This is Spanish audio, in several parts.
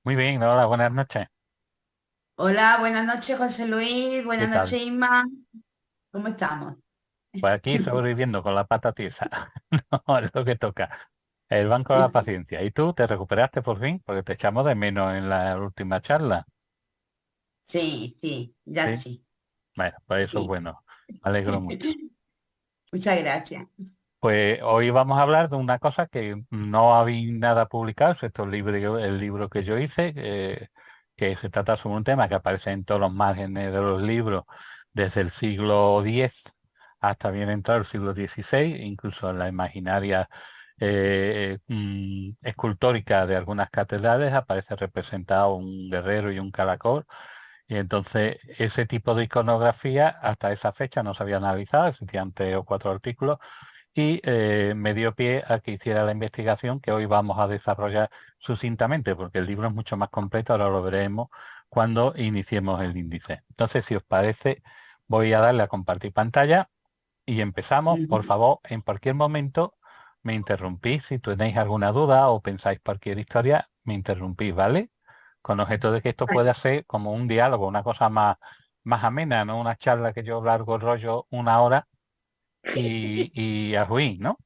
Muy bien, hola, buenas noches. Hola, buenas noches, José Luis. ¿Qué Buenas tal? noches, Inma. ¿Cómo estamos? Pues aquí sobreviviendo con la pata tiesa. No, es lo que toca. El banco de la paciencia. ¿Y tú te recuperaste por fin? Porque te echamos de menos en la última charla. Sí, sí, ya Sí. sí, Bueno, pues eso es sí. bueno. Me alegro mucho. Muchas gracias. Pues hoy vamos a hablar de una cosa que no había nada publicado, excepto el libro que yo hice, que se trata sobre un tema que aparece en todos los márgenes de los libros desde el siglo X hasta bien entrado el siglo XVI, incluso en la imaginaria escultórica de algunas catedrales aparece representado un guerrero y un caracol. Y entonces ese tipo de iconografía hasta esa fecha no se había analizado, existían 3 o 4 artículos y me dio pie a que hiciera la investigación que hoy vamos a desarrollar sucintamente, porque el libro es mucho más completo, ahora lo veremos cuando iniciemos el índice. Entonces, si os parece, voy a darle a compartir pantalla y empezamos. Por Ujú. favor, en cualquier momento me interrumpís, si tenéis alguna duda o pensáis cualquier historia, me interrumpís, ¿vale? Con objeto de que esto pueda ser como un diálogo, una cosa más amena, no una charla que yo largo el rollo 1 hora y a juí, ¿no?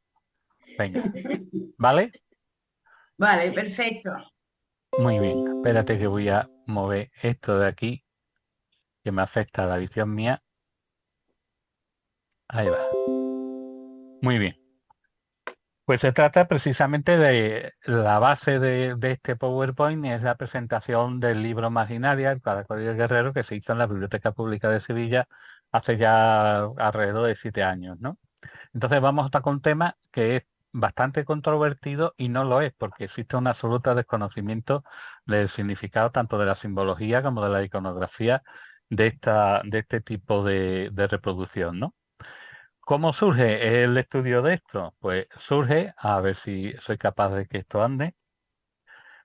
Venga, ¿vale? Vale, perfecto. Muy bien. Espérate que voy a mover esto de aquí, que me afecta a la visión mía. Ahí va. Muy bien. Pues se trata precisamente de la base de este PowerPoint, es la presentación del libro Marginalia, el Caracol y el Guerrero, que se hizo en la Biblioteca Pública de Sevilla hace ya alrededor de 7 años, ¿no? Entonces vamos a estar con un tema que es bastante controvertido y no lo es, porque existe un absoluto desconocimiento del significado tanto de la simbología como de la iconografía de este tipo de reproducción, ¿no? ¿Cómo surge el estudio de esto? Pues surge, a ver si soy capaz de que esto ande,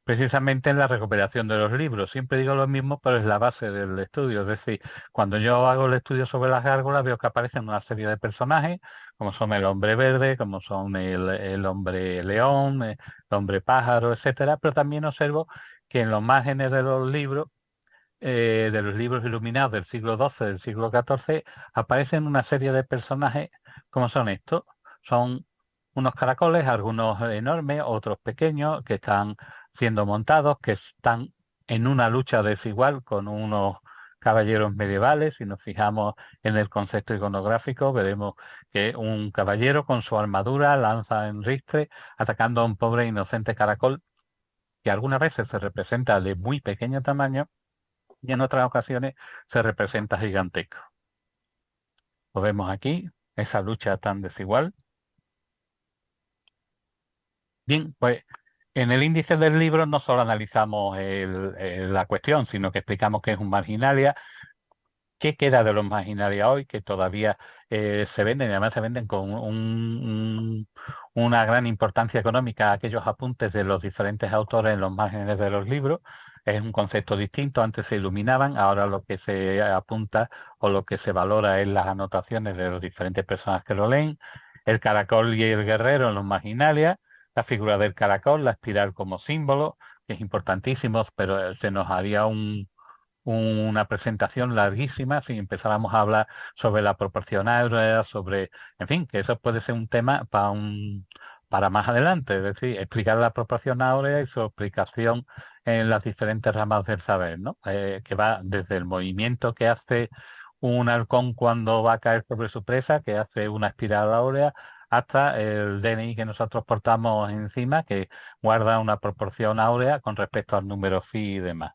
precisamente en la recuperación de los libros. Siempre digo lo mismo, pero es la base del estudio. Es decir, cuando yo hago el estudio sobre las gárgolas, veo que aparecen una serie de personajes, como son el hombre verde, como son el hombre león, el hombre pájaro, etcétera, pero también observo que en los márgenes de los libros iluminados del siglo XII, del siglo XIV, aparecen una serie de personajes, como son estos. Son unos caracoles, algunos enormes, otros pequeños, que están siendo montados, que están en una lucha desigual con unos caballeros medievales. Si nos fijamos en el concepto iconográfico, veremos que un caballero con su armadura lanza en ristre, atacando a un pobre inocente caracol, que algunas veces se representa de muy pequeño tamaño y en otras ocasiones se representa gigantesco. Lo vemos aquí, esa lucha tan desigual. Bien, pues en el índice del libro no solo analizamos la cuestión, sino que explicamos qué es un marginalia, qué queda de los marginalia hoy, que todavía se venden y además se venden con una gran importancia económica aquellos apuntes de los diferentes autores en los márgenes de los libros. Es un concepto distinto, antes se iluminaban, ahora lo que se apunta o lo que se valora es las anotaciones de las diferentes personas que lo leen. El caracol y el guerrero en los marginalia, la figura del caracol, la espiral como símbolo, que es importantísimo, pero se nos haría una presentación larguísima si empezáramos a hablar sobre la proporción áurea, sobre, en fin, que eso puede ser un tema para más adelante, es decir, explicar la proporción áurea y su aplicación en las diferentes ramas del saber, ¿no? Que va desde el movimiento que hace un halcón cuando va a caer sobre su presa, que hace una espiral áurea, hasta el DNI que nosotros portamos encima, que guarda una proporción áurea con respecto al número phi y demás.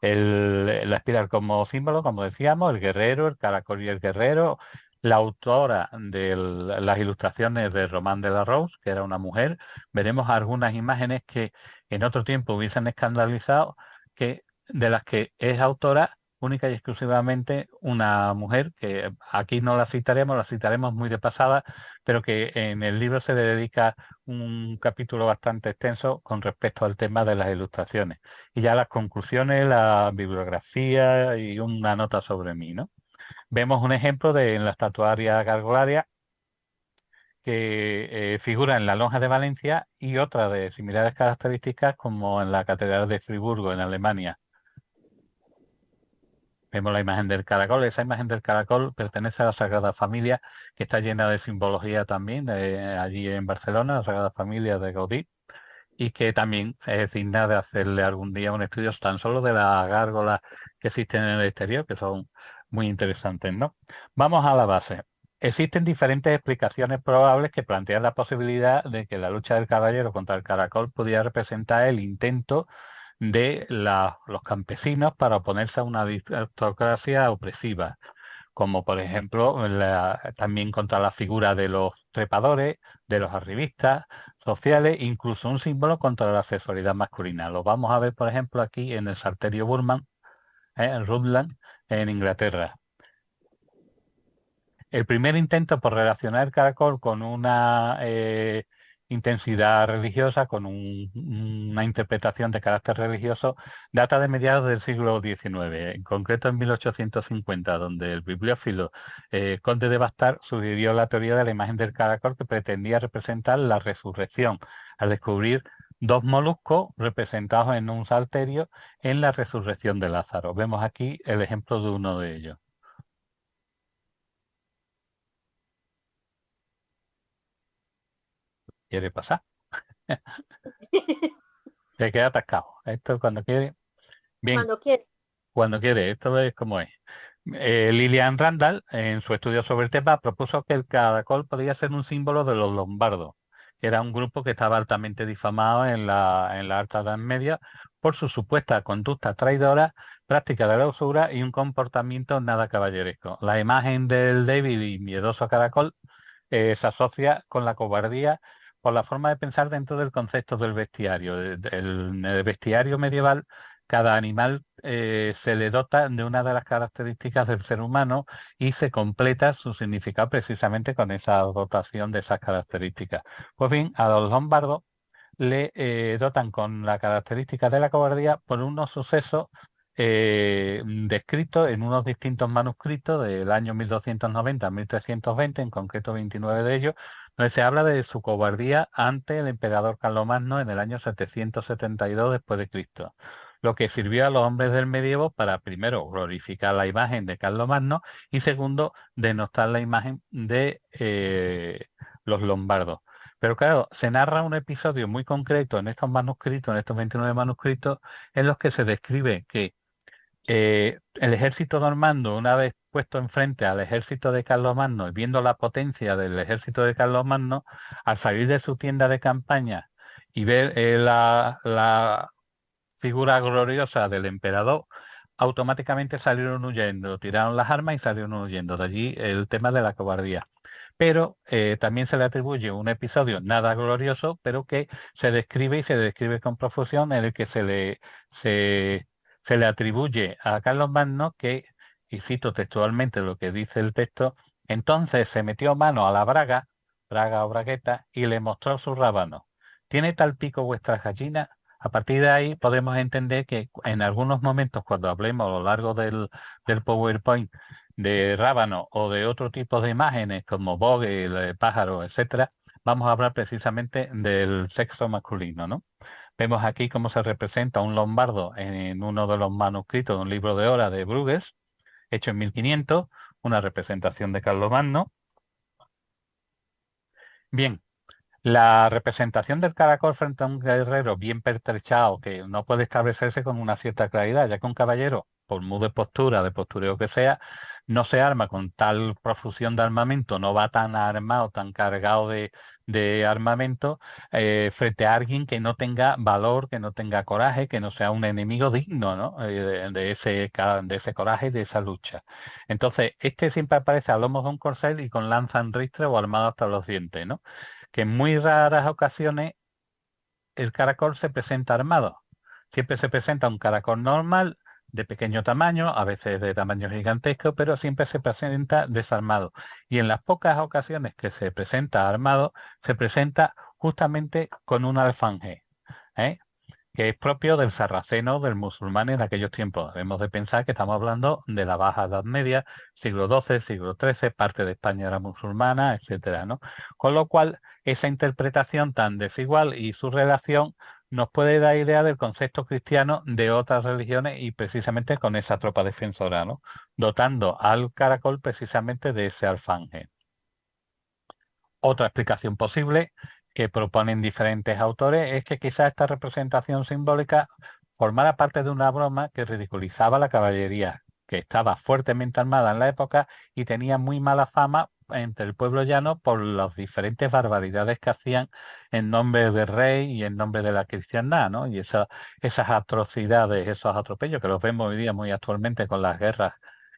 La espiral como símbolo, como decíamos, el guerrero, el caracol y el guerrero, la autora de las ilustraciones de Román de la Rose, que era una mujer. Veremos algunas imágenes que en otro tiempo hubiesen escandalizado, de las que es autora única y exclusivamente una mujer, que aquí no la citaremos muy de pasada, pero que en el libro se le dedica un capítulo bastante extenso con respecto al tema de las ilustraciones. Y ya las conclusiones, la bibliografía y una nota sobre mí, ¿no? Vemos un ejemplo en la estatuaria gargolaria, que figura en la Lonja de Valencia y otra de similares características como en la Catedral de Friburgo, en Alemania. Vemos la imagen del caracol. Esa imagen del caracol pertenece a la Sagrada Familia, que está llena de simbología también, allí en Barcelona, la Sagrada Familia de Gaudí, y que también es digna de hacerle algún día un estudio tan solo de las gárgolas que existen en el exterior, que son muy interesantes, ¿no? Vamos a la base. Existen diferentes explicaciones probables que plantean la posibilidad de que la lucha del caballero contra el caracol pudiera representar el intento de los campesinos para oponerse a una aristocracia opresiva, como por ejemplo también contra la figura de los trepadores, de los arribistas sociales, incluso un símbolo contra la sexualidad masculina. Lo vamos a ver, por ejemplo, aquí en el Salterio Burman, en Rutland, en Inglaterra. El primer intento por relacionar el caracol con una intensidad religiosa, con una interpretación de carácter religioso, data de mediados del siglo XIX, en concreto en 1850, donde el bibliófilo Conde de Bastar sugirió la teoría de la imagen del caracol que pretendía representar la resurrección, al descubrir dos moluscos representados en un salterio en la resurrección de Lázaro. Vemos aquí el ejemplo de uno de ellos. ¿Quiere pasar? Se queda atascado. Esto cuando quiere. Bien, Cuando quiere. cuando quiere. Esto es como es. Lillian Randall, en su estudio sobre el tema, propuso que el caracol podría ser un símbolo de los lombardos, que era un grupo que estaba altamente difamado en la Alta Edad Media por su supuesta conducta traidora, práctica de la usura y un comportamiento nada caballeresco. La imagen del débil y miedoso caracol se asocia con la cobardía por la forma de pensar dentro del concepto del bestiario. En el bestiario medieval, cada animal se le dota de una de las características del ser humano y se completa su significado precisamente con esa dotación de esas características. Pues bien, a los lombardos le dotan con la característica de la cobardía por unos sucesos descritos en unos distintos manuscritos del año 1290 a 1320, en concreto 29 de ellos, donde se habla de su cobardía ante el emperador Carlomagno en el año 772 después de Cristo, lo que sirvió a los hombres del medievo para, primero, glorificar la imagen de Carlomagno y, segundo, denostar la imagen de los lombardos. Pero claro, se narra un episodio muy concreto en estos manuscritos, en estos 29 manuscritos, en los que se describe que el ejército normando, una vez puesto enfrente al ejército de Carlomagno y viendo la potencia del ejército de Carlomagno, al salir de su tienda de campaña y ver la figura gloriosa del emperador, automáticamente salieron huyendo, tiraron las armas y salieron huyendo. De allí el tema de la cobardía. Pero también se le atribuye un episodio nada glorioso, pero que se describe y se describe con profusión, en el que se le atribuye a Carlos Magno que, y cito textualmente lo que dice el texto, entonces se metió mano a la braga, braga o bragueta, y le mostró su rábano. ¿Tiene tal pico vuestra gallina? A partir de ahí podemos entender que en algunos momentos, cuando hablemos a lo largo del PowerPoint de rábano o de otro tipo de imágenes como Vogel, pájaro, etcétera, vamos a hablar precisamente del sexo masculino, ¿no? Vemos aquí cómo se representa un lombardo en uno de los manuscritos de un libro de hora de Bruges, hecho en 1500, una representación de Carlomagno. Bien, la representación del caracol frente a un guerrero bien pertrechado que no puede establecerse con una cierta claridad, ya que un caballero, por muy de postura, de postureo que sea, no se arma con tal profusión de armamento, no va tan armado, tan cargado de armamento frente a alguien que no tenga valor, que no tenga coraje, que no sea un enemigo digno, ¿no? De ese coraje, de esa lucha. Entonces, este siempre aparece a lomos de un corcel y con lanza en ristre o armado hasta los dientes, ¿no? Que en muy raras ocasiones el caracol se presenta armado. Siempre se presenta un caracol normal, de pequeño tamaño, a veces de tamaño gigantesco, pero siempre se presenta desarmado. Y en las pocas ocasiones que se presenta armado, se presenta justamente con un alfanje. ¿eh? que es propio del sarraceno, del musulmán en aquellos tiempos. Debemos de pensar que estamos hablando de la Baja Edad Media, siglo XII, siglo XIII, parte de España era musulmana, etcétera, ¿no? Con lo cual, esa interpretación tan desigual y su relación nos puede dar idea del concepto cristiano de otras religiones y precisamente con esa tropa defensora, ¿no? Dotando al caracol precisamente de ese alfanje. Otra explicación posible que proponen diferentes autores es que quizá esta representación simbólica formara parte de una broma que ridiculizaba la caballería, que estaba fuertemente armada en la época y tenía muy mala fama entre el pueblo llano por las diferentes barbaridades que hacían en nombre del rey y en nombre de la cristiandad, ¿no? Y esas atrocidades, esos atropellos que los vemos hoy día muy actualmente con las guerras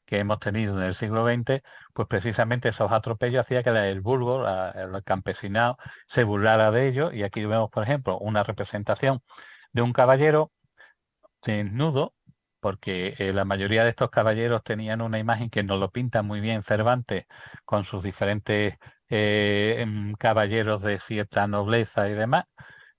que hemos tenido en el siglo XX, pues precisamente esos atropellos hacía que el vulgo, el campesinado, se burlara de ellos. Y aquí vemos, por ejemplo, una representación de un caballero desnudo, porque la mayoría de estos caballeros tenían una imagen que nos lo pinta muy bien Cervantes, con sus diferentes caballeros de cierta nobleza y demás,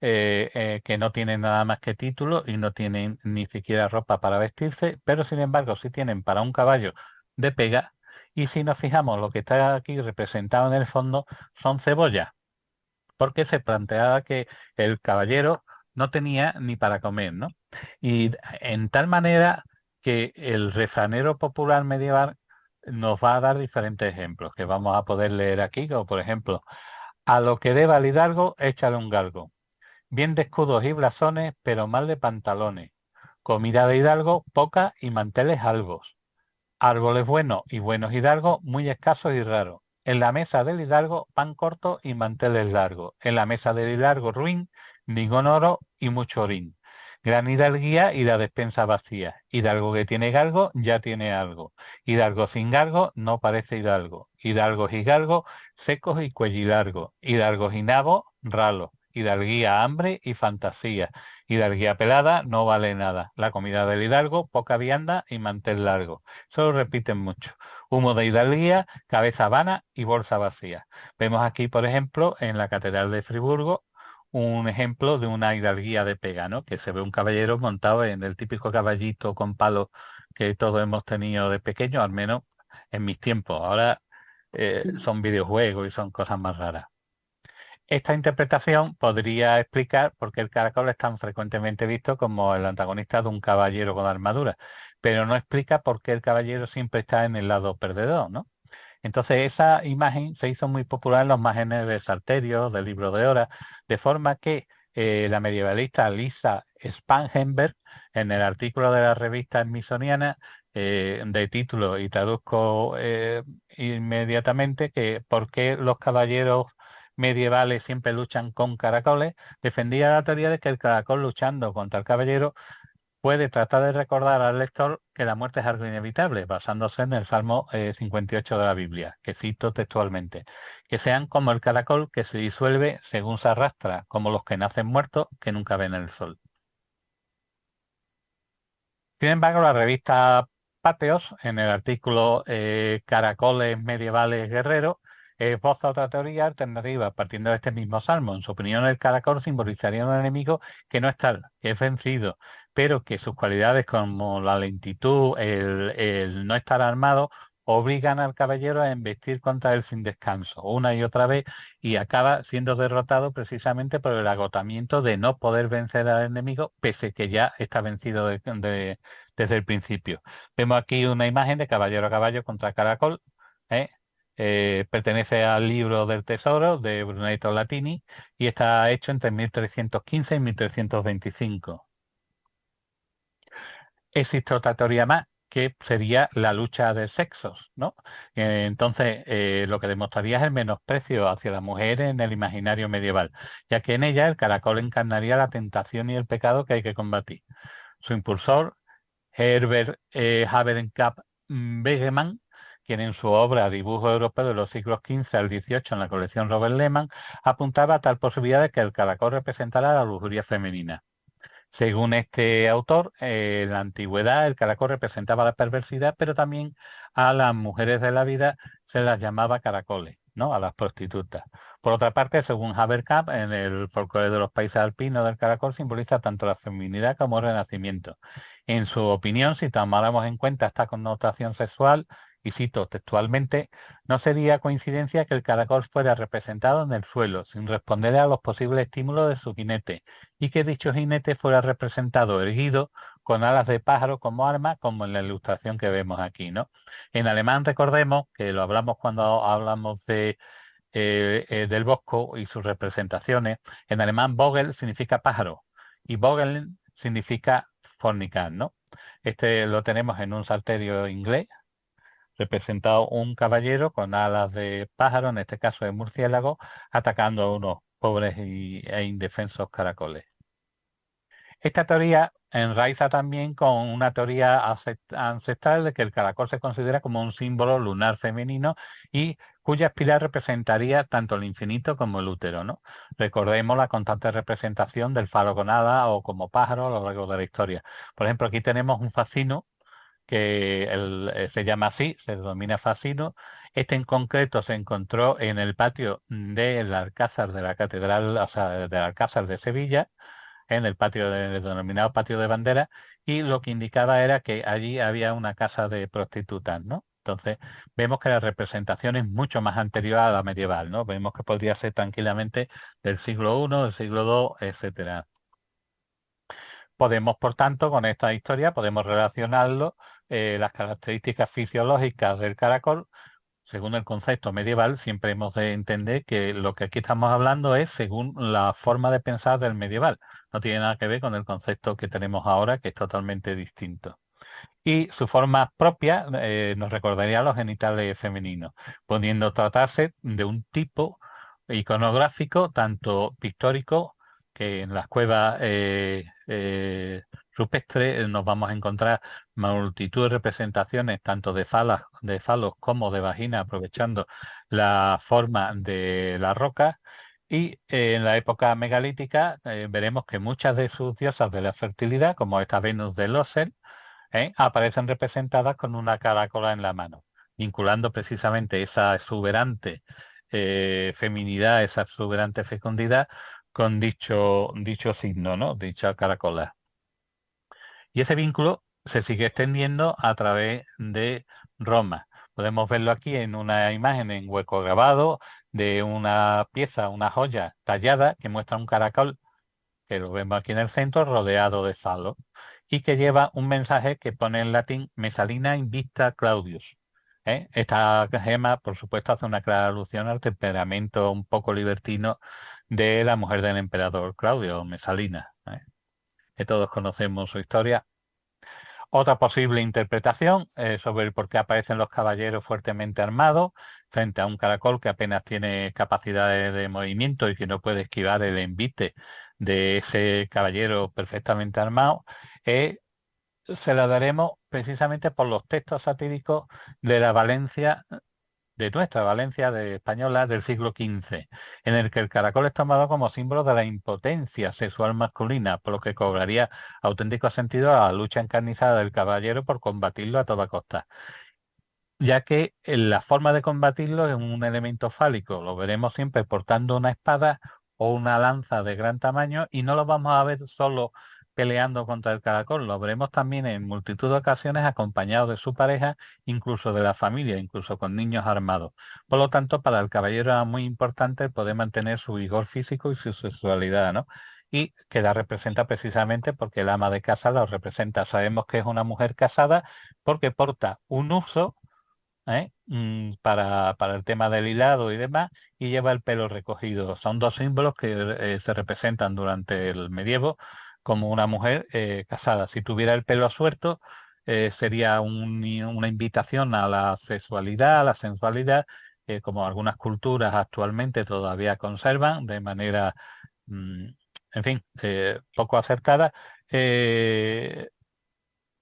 que no tienen nada más que título y no tienen ni siquiera ropa para vestirse, pero sin embargo sí tienen para un caballo de pega. Y si nos fijamos, lo que está aquí representado en el fondo son cebollas, porque se planteaba que el caballero no tenía ni para comer, ¿no? Y en tal manera que el refranero popular medieval nos va a dar diferentes ejemplos que vamos a poder leer aquí, como por ejemplo, a lo que deba el hidalgo, échale un galgo. Bien de escudos y blasones, pero mal de pantalones. Comida de hidalgo, poca y manteles albos. Árboles buenos y buenos hidalgos, muy escasos y raros. En la mesa del hidalgo, pan corto y manteles largos. En la mesa del hidalgo, ruin, ningún oro y mucho orín. Gran hidalguía y la despensa vacía. Hidalgo que tiene galgo, ya tiene algo. Hidalgo sin galgo, no parece hidalgo. Hidalgos y galgos, secos y cuellilargos. Hidalgos y nabos, ralos. Hidalguía, hambre y fantasía. Hidalguía pelada, no vale nada. La comida del hidalgo, poca vianda y mantel largo. Eso lo repiten mucho. Humo de hidalguía, cabeza vana y bolsa vacía. Vemos aquí, por ejemplo, en la Catedral de Friburgo, un ejemplo de una hidalguía de pega, ¿no? Que se ve un caballero montado en el típico caballito con palos que todos hemos tenido de pequeño, al menos en mis tiempos. Ahora son videojuegos y son cosas más raras. Esta interpretación podría explicar por qué el caracol es tan frecuentemente visto como el antagonista de un caballero con armadura, pero no explica por qué el caballero siempre está en el lado perdedor, ¿no? Entonces esa imagen se hizo muy popular en los márgenes de Salterio, del Libro de Horas, de forma que la medievalista Lisa Spangenberg, en el artículo de la revista Smithsoniana, de título, y traduzco inmediatamente, que por qué los caballeros medievales siempre luchan con caracoles, defendía la teoría de que el caracol, luchando contra el caballero, puede tratar de recordar al lector que la muerte es algo inevitable, basándose en el Salmo 58 de la Biblia, que cito textualmente: que sean como el caracol que se disuelve según se arrastra, como los que nacen muertos que nunca ven el sol. Sin embargo, la revista Pateos, en el artículo Caracoles medievales guerreros, esboza otra teoría alternativa partiendo de este mismo salmo. En su opinión, el caracol simbolizaría un enemigo que no es tal, que es vencido, pero que sus cualidades como la lentitud, el no estar armado, obligan al caballero a embestir contra él sin descanso, una y otra vez, y acaba siendo derrotado precisamente por el agotamiento de no poder vencer al enemigo, pese que ya está vencido desde el principio. Vemos aquí una imagen de caballero a caballo contra caracol. ¿eh? Pertenece al libro del Tesoro de Brunetto Latini y está hecho entre 1315 y 1325. Existe otra teoría más, que sería la lucha de sexos, ¿no? Entonces, lo que demostraría es el menosprecio hacia la mujer en el imaginario medieval, ya que en ella el caracol encarnaría la tentación y el pecado que hay que combatir. Su impulsor, Herbert Havenkap Wegemann, quien en su obra Dibujo Europeo de los siglos XV al XVIII en la colección Robert Lehmann, apuntaba a tal posibilidad de que el caracol representara la lujuria femenina. Según este autor, en la antigüedad el caracol representaba la perversidad, pero también a las mujeres de la vida se las llamaba caracoles, ¿no? A las prostitutas. Por otra parte, según Haberkamp, en el folclore de los países alpinos del caracol simboliza tanto la feminidad como el renacimiento. En su opinión, si tomáramos en cuenta esta connotación sexual, y cito textualmente, no sería coincidencia que el caracol fuera representado en el suelo, sin responder a los posibles estímulos de su jinete, y que dicho jinete fuera representado erguido, con alas de pájaro como arma, como en la ilustración que vemos aquí, ¿no? En alemán, recordemos, que lo hablamos cuando hablamos del bosco y sus representaciones. En alemán, Vogel significa pájaro y Vogel significa fornicar, ¿no? Este lo tenemos en un salterio inglés, representado un caballero con alas de pájaro, en este caso de murciélago, atacando a unos pobres e indefensos caracoles. Esta teoría enraiza también con una teoría ancestral de que el caracol se considera como un símbolo lunar femenino y cuya espiral representaría tanto el infinito como el útero, ¿no? Recordemos la constante representación del falo con ala o como pájaro a lo largo de la historia. Por ejemplo, aquí tenemos un facino que se llama así, se denomina facino. Este en concreto se encontró en el patio del Alcázar de la Catedral, o sea, del Alcázar de Sevilla, en el patio el denominado patio de bandera, y lo que indicaba era que allí había una casa de prostitutas, ¿no? Entonces, vemos que la representación es mucho más anterior a la medieval, ¿no? Vemos que podría ser tranquilamente del siglo I, del siglo II, etcétera. Podemos, por tanto, con esta historia, podemos relacionarlo, las características fisiológicas del caracol según el concepto medieval, siempre hemos de entender que lo que aquí estamos hablando es según la forma de pensar del medieval. No tiene nada que ver con el concepto que tenemos ahora, que es totalmente distinto. Y su forma propia nos recordaría a los genitales femeninos, pudiendo tratarse de un tipo iconográfico, tanto pictórico, que en las cuevas rupestres nos vamos a encontrar multitud de representaciones, tanto de falos como de vagina, aprovechando la forma de la roca. Y en la época megalítica veremos que muchas de sus diosas de la fertilidad, como esta Venus de Losel, aparecen representadas con una caracola en la mano, vinculando precisamente esa exuberante feminidad, esa exuberante fecundidad con dicho signo, ¿no? Dicha caracola. Y ese vínculo se sigue extendiendo a través de Roma. Podemos verlo aquí en una imagen en hueco grabado de una pieza, una joya tallada que muestra un caracol, que lo vemos aquí en el centro, rodeado de falo, y que lleva un mensaje que pone en latín Mesalina invicta Claudius. Esta gema, por supuesto, hace una clara alusión al temperamento un poco libertino de la mujer del emperador Claudio, Mesalina, que todos conocemos su historia. Otra posible interpretación sobre el por qué aparecen los caballeros fuertemente armados frente a un caracol que apenas tiene capacidades de movimiento y que no puede esquivar el envite de ese caballero perfectamente armado, se la daremos precisamente por los textos satíricos de la Valencia, de nuestra Valencia de española del siglo XV, en el que el caracol es tomado como símbolo de la impotencia sexual masculina, por lo que cobraría auténtico sentido a la lucha encarnizada del caballero por combatirlo a toda costa, ya que la forma de combatirlo es un elemento fálico, lo veremos siempre portando una espada o una lanza de gran tamaño y no lo vamos a ver solo peleando contra el caracol, lo veremos también en multitud de ocasiones acompañado de su pareja, incluso de la familia, incluso con niños armados. Por lo tanto, para el caballero era muy importante poder mantener su vigor físico y su sexualidad, ¿no? Y que la representa precisamente porque el ama de casa la representa. Sabemos que es una mujer casada porque porta un uso, para el tema del hilado y demás, y lleva el pelo recogido. Son dos símbolos que se representan durante el medievo como una mujer casada. Si tuviera el pelo suelto, sería una invitación a la sexualidad, a la sensualidad, como algunas culturas actualmente todavía conservan de manera, mm, en fin, poco acertada. eh,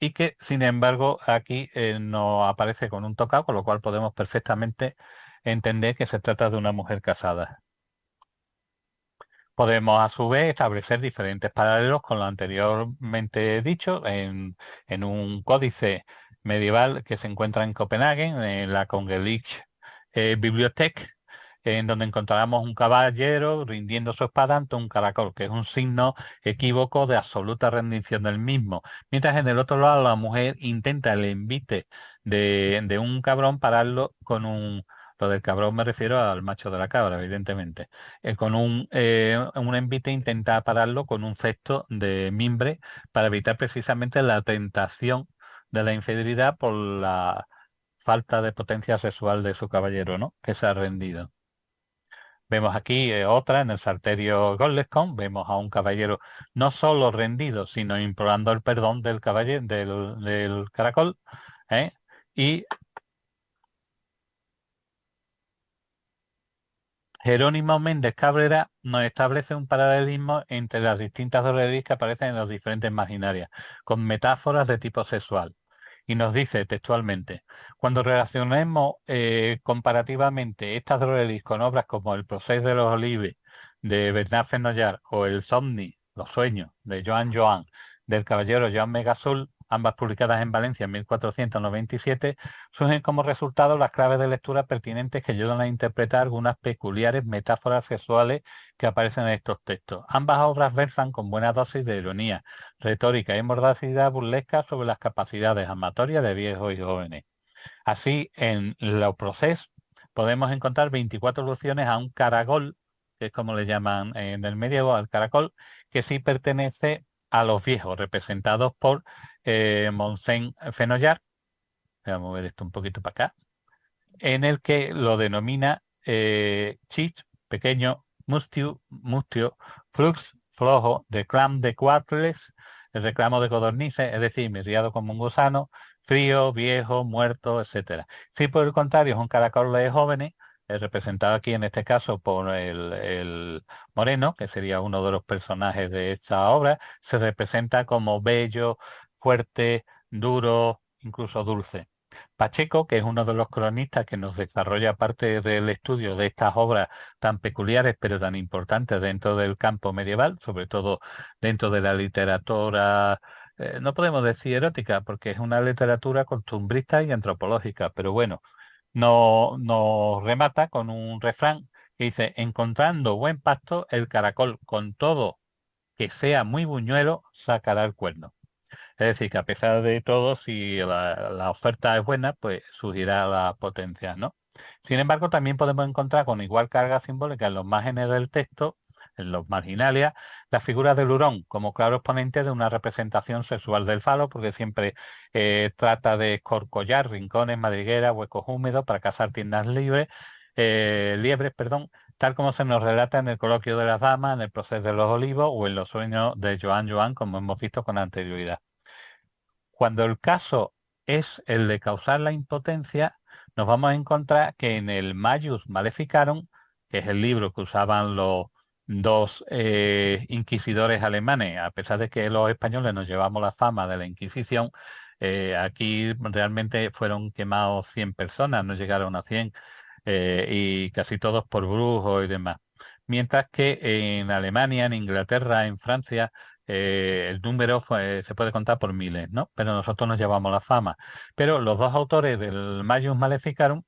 y que sin embargo aquí no aparece con un tocado, con lo cual podemos perfectamente entender que se trata de una mujer casada. Podemos a su vez establecer diferentes paralelos con lo anteriormente dicho en un códice medieval que se encuentra en Copenhague, en la Kongelige Bibliothek, en donde encontramos un caballero rindiendo su espada ante un caracol, que es un signo equívoco de absoluta rendición del mismo. Mientras en el otro lado la mujer intenta el envite de un cabrón pararlo con un... Lo del cabrón me refiero al macho de la cabra, evidentemente. Con un envite intenta pararlo con un cesto de mimbre para evitar precisamente la tentación de la infidelidad por la falta de potencia sexual de su caballero, ¿no? Que se ha rendido. Vemos aquí otra en el Salterio Goldescon, vemos a un caballero no solo rendido, sino implorando el perdón del caballero, del caracol, ¿eh? Y Jerónimo Méndez Cabrera nos establece un paralelismo entre las distintas droguerías que aparecen en las diferentes marginarias, con metáforas de tipo sexual. Y nos dice textualmente, cuando relacionemos comparativamente estas droguerías con obras como El Procés de los Olives de Bernard Fenollar o El Somni, Los Sueños, de Joan Joan, del caballero Joan Megasul, ambas publicadas en Valencia en 1497, surgen como resultado las claves de lectura pertinentes que ayudan a interpretar algunas peculiares metáforas sexuales que aparecen en estos textos. Ambas obras versan con buena dosis de ironía, retórica y mordacidad burlesca sobre las capacidades amatorias de viejos y jóvenes. Así, en los procesos podemos encontrar 24 alusiones a un caragol, que es como le llaman en el medievo al caracol, que sí pertenece a los viejos, representados por Monsen Fenollar. Voy a mover esto un poquito para acá, en el que lo denomina chich, pequeño, mustio, flux, flojo, reclam de cuatles, el reclamo de codornices, es decir, mirriado como un gusano, frío, viejo, muerto, etcétera. Si por el contrario es un caracol de jóvenes, representado aquí en este caso por el moreno, que sería uno de los personajes de esta obra, se representa como bello, fuerte, duro, incluso dulce. Pacheco, que es uno de los cronistas que nos desarrolla parte del estudio de estas obras tan peculiares pero tan importantes dentro del campo medieval, sobre todo dentro de la literatura, no podemos decir erótica, porque es una literatura costumbrista y antropológica, pero bueno, nos remata con un refrán que dice, encontrando buen pasto, el caracol con todo que sea muy buñuelo, sacará el cuerno. Es decir, que a pesar de todo, si la oferta es buena, pues surgirá la potencia, ¿no? Sin embargo, también podemos encontrar con igual carga simbólica en los márgenes del texto, en los marginalia, la figura del hurón como claro exponente de una representación sexual del falo, porque siempre trata de escorcollar rincones, madrigueras, huecos húmedos para cazar tiendas liebres, perdón, tal como se nos relata en el coloquio de las damas, en el proceso de los olivos o en los sueños de Joan Joan, como hemos visto con anterioridad. Cuando el caso es el de causar la impotencia, nos vamos a encontrar que en el Maius Maleficarum, que es el libro que usaban los dos inquisidores alemanes, a pesar de que los españoles nos llevamos la fama de la Inquisición, aquí realmente fueron quemados 100 personas, no llegaron a 100, y casi todos por brujos y demás. Mientras que en Alemania, en Inglaterra, en Francia, el número se puede contar por miles, ¿no? Pero nosotros nos llevamos la fama. Pero los dos autores del Maius Maleficarum,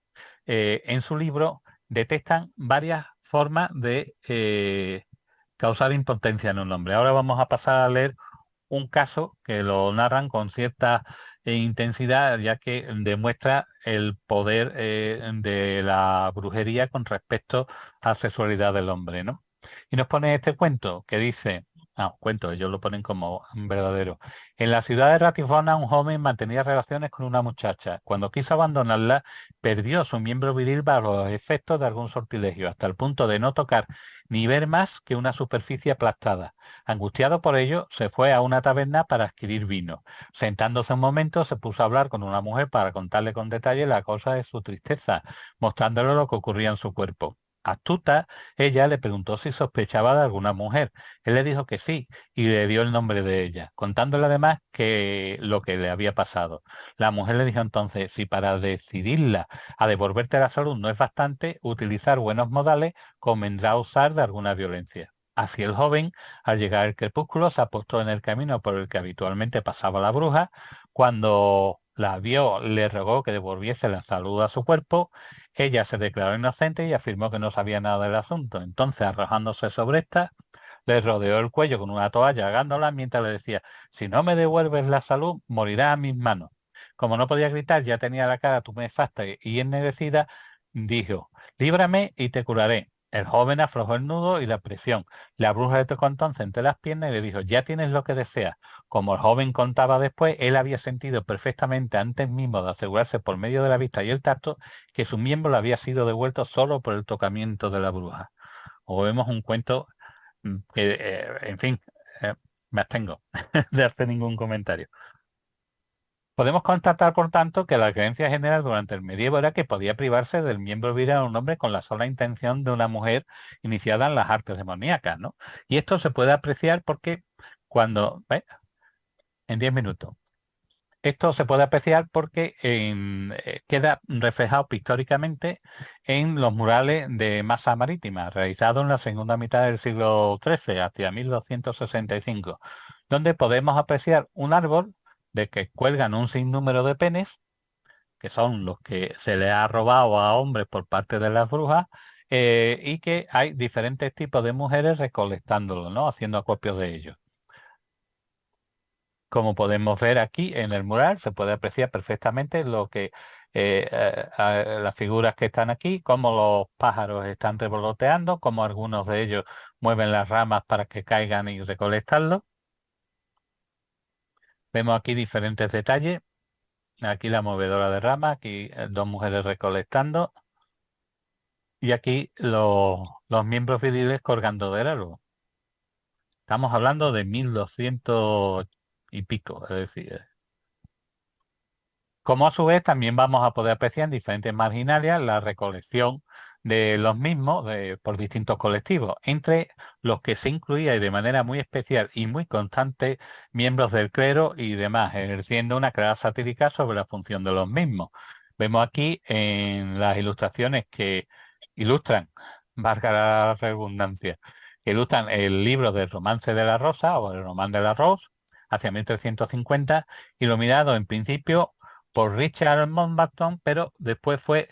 en su libro, detectan varias formas de causar impotencia en un hombre. Ahora vamos a pasar a leer un caso que lo narran con cierta intensidad, ya que demuestra el poder de la brujería con respecto a la sexualidad del hombre, ¿no? Y nos pone este cuento que dice, cuento, ellos lo ponen como un verdadero. En la ciudad de Ratisbona, un joven mantenía relaciones con una muchacha. Cuando quiso abandonarla, perdió su miembro viril bajo los efectos de algún sortilegio, hasta el punto de no tocar ni ver más que una superficie aplastada. Angustiado por ello, se fue a una taberna para adquirir vino. Sentándose un momento, se puso a hablar con una mujer para contarle con detalle la causa de su tristeza, mostrándole lo que ocurría en su cuerpo. Astuta, ella le preguntó si sospechaba de alguna mujer. Él le dijo que sí y le dio el nombre de ella, contándole además que lo que le había pasado. La mujer le dijo entonces, si para decidirla a devolverte la salud no es bastante, utilizar buenos modales, convendrá usar de alguna violencia. Así el joven, al llegar el crepúsculo, se apostó en el camino por el que habitualmente pasaba la bruja. Cuando la vio, le rogó que devolviese la salud a su cuerpo. Ella se declaró inocente y afirmó que no sabía nada del asunto. Entonces, arrojándose sobre esta, le rodeó el cuello con una toalla, ahogándola mientras le decía, si no me devuelves la salud, morirá a mis manos. Como no podía gritar, ya tenía la cara tumefacta y ennegrecida, dijo, líbrame y te curaré. El joven aflojó el nudo y la presión. La bruja le tocó entonces entre las piernas y le dijo, ya tienes lo que deseas. Como el joven contaba después, él había sentido perfectamente antes mismo de asegurarse por medio de la vista y el tacto que su miembro le había sido devuelto solo por el tocamiento de la bruja. O vemos un cuento que, en fin, me abstengo de hacer ningún comentario. Podemos constatar, por tanto, que la creencia general durante el medievo era que podía privarse del miembro viril a un hombre con la sola intención de una mujer iniciada en las artes demoníacas, ¿no? Y esto se puede apreciar porque cuando, en 10 minutos, esto se puede apreciar porque queda reflejado pictóricamente en los murales de masa marítima, realizados en la segunda mitad del siglo XIII, hacia 1265, donde podemos apreciar un árbol de que cuelgan un sinnúmero de penes, que son los que se le ha robado a hombres por parte de las brujas, y que hay diferentes tipos de mujeres recolectándolo, ¿no? Haciendo acopios de ellos. Como podemos ver aquí en el mural, se puede apreciar perfectamente lo que las figuras que están aquí, cómo los pájaros están revoloteando, cómo algunos de ellos mueven las ramas para que caigan y recolectarlo. Vemos aquí diferentes detalles. Aquí la movedora de ramas, aquí dos mujeres recolectando y aquí los miembros viriles colgando del árbol. Estamos hablando de 1200 y pico, es decir, como a su vez también vamos a poder apreciar en diferentes marginarias la recolección de los mismos por distintos colectivos, entre los que se incluía y de manera muy especial y muy constante miembros del clero y demás, ejerciendo una clara satírica sobre la función de los mismos. Vemos aquí en las ilustraciones que ilustran, valga la redundancia, que ilustran el libro del Romance de la Rosa o el Román de la Rose, hacia 1350, iluminado en principio por Richard Mountbatten, pero después fue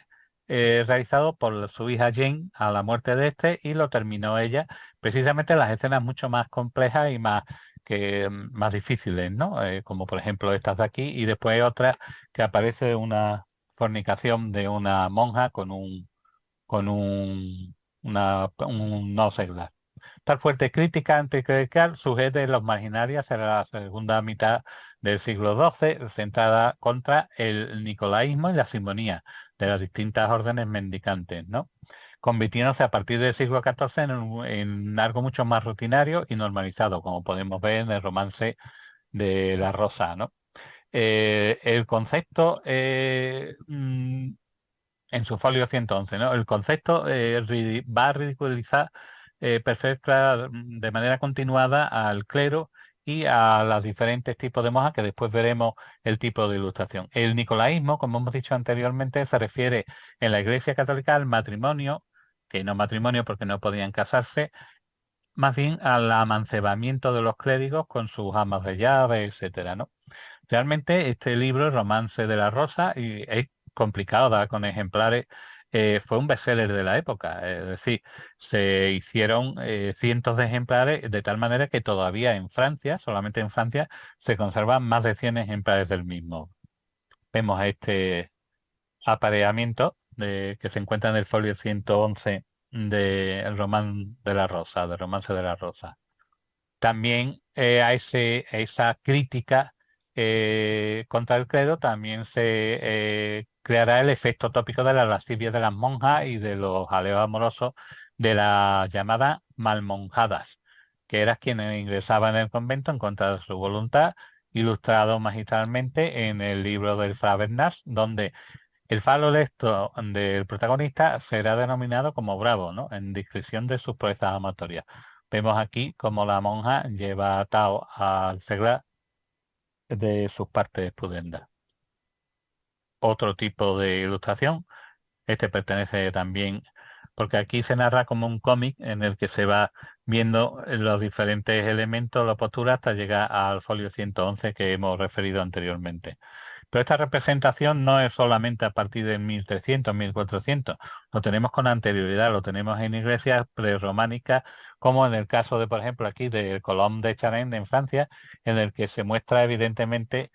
realizado por su hija Jane a la muerte de este y lo terminó ella, precisamente las escenas mucho más complejas y más difíciles, ¿no? Como por ejemplo estas de aquí y después otras que aparece una fornicación de una monja con un no seglar. Tal fuerte crítica anticlerical sujete los marginarias en la segunda mitad del siglo XII, centrada contra el nicolaísmo y la simonía de las distintas órdenes mendicantes, ¿no? Convirtiéndose a partir del siglo XIV en algo mucho más rutinario y normalizado, como podemos ver en el Romance de la Rosa, ¿no? El concepto en su folio 111, ¿no? El concepto va a ridiculizar de manera continuada al clero y a los diferentes tipos de monjas, que después veremos el tipo de ilustración. El nicolaísmo, como hemos dicho anteriormente, se refiere en la Iglesia Católica al matrimonio, que no matrimonio porque no podían casarse, más bien al amancebamiento de los clérigos con sus amas de llave, etcétera, ¿no? Realmente este libro, El Romance de la Rosa, y es complicado dar con ejemplares, fue un bestseller de la época. Es decir, se hicieron cientos de ejemplares de tal manera que todavía en Francia, solamente en Francia, se conservan más de 100 ejemplares del mismo. Vemos este apareamiento que se encuentra en el folio 111 del Romance de la Rosa, del Romance de la Rosa. También a esa crítica contra el clero también se creará el efecto tópico de la lascivia de las monjas y de los jaleos amorosos de las llamadas malmonjadas, que eran quienes ingresaban en el convento en contra de su voluntad, ilustrado magistralmente en el libro del Fra Bernat, donde el falo lecto del protagonista será denominado como bravo, ¿no? En descripción de sus proezas amatorias. Vemos aquí como la monja lleva atado al seglar de sus partes pudendas. Otro tipo de ilustración, este pertenece también, porque aquí se narra como un cómic en el que se va viendo los diferentes elementos, la postura, hasta llegar al folio 111 que hemos referido anteriormente. Pero esta representación no es solamente a partir de 1300, 1400, lo tenemos con anterioridad, lo tenemos en iglesias prerrománicas, como en el caso de, por ejemplo, aquí de Colombe de Charente en Francia, en el que se muestra evidentemente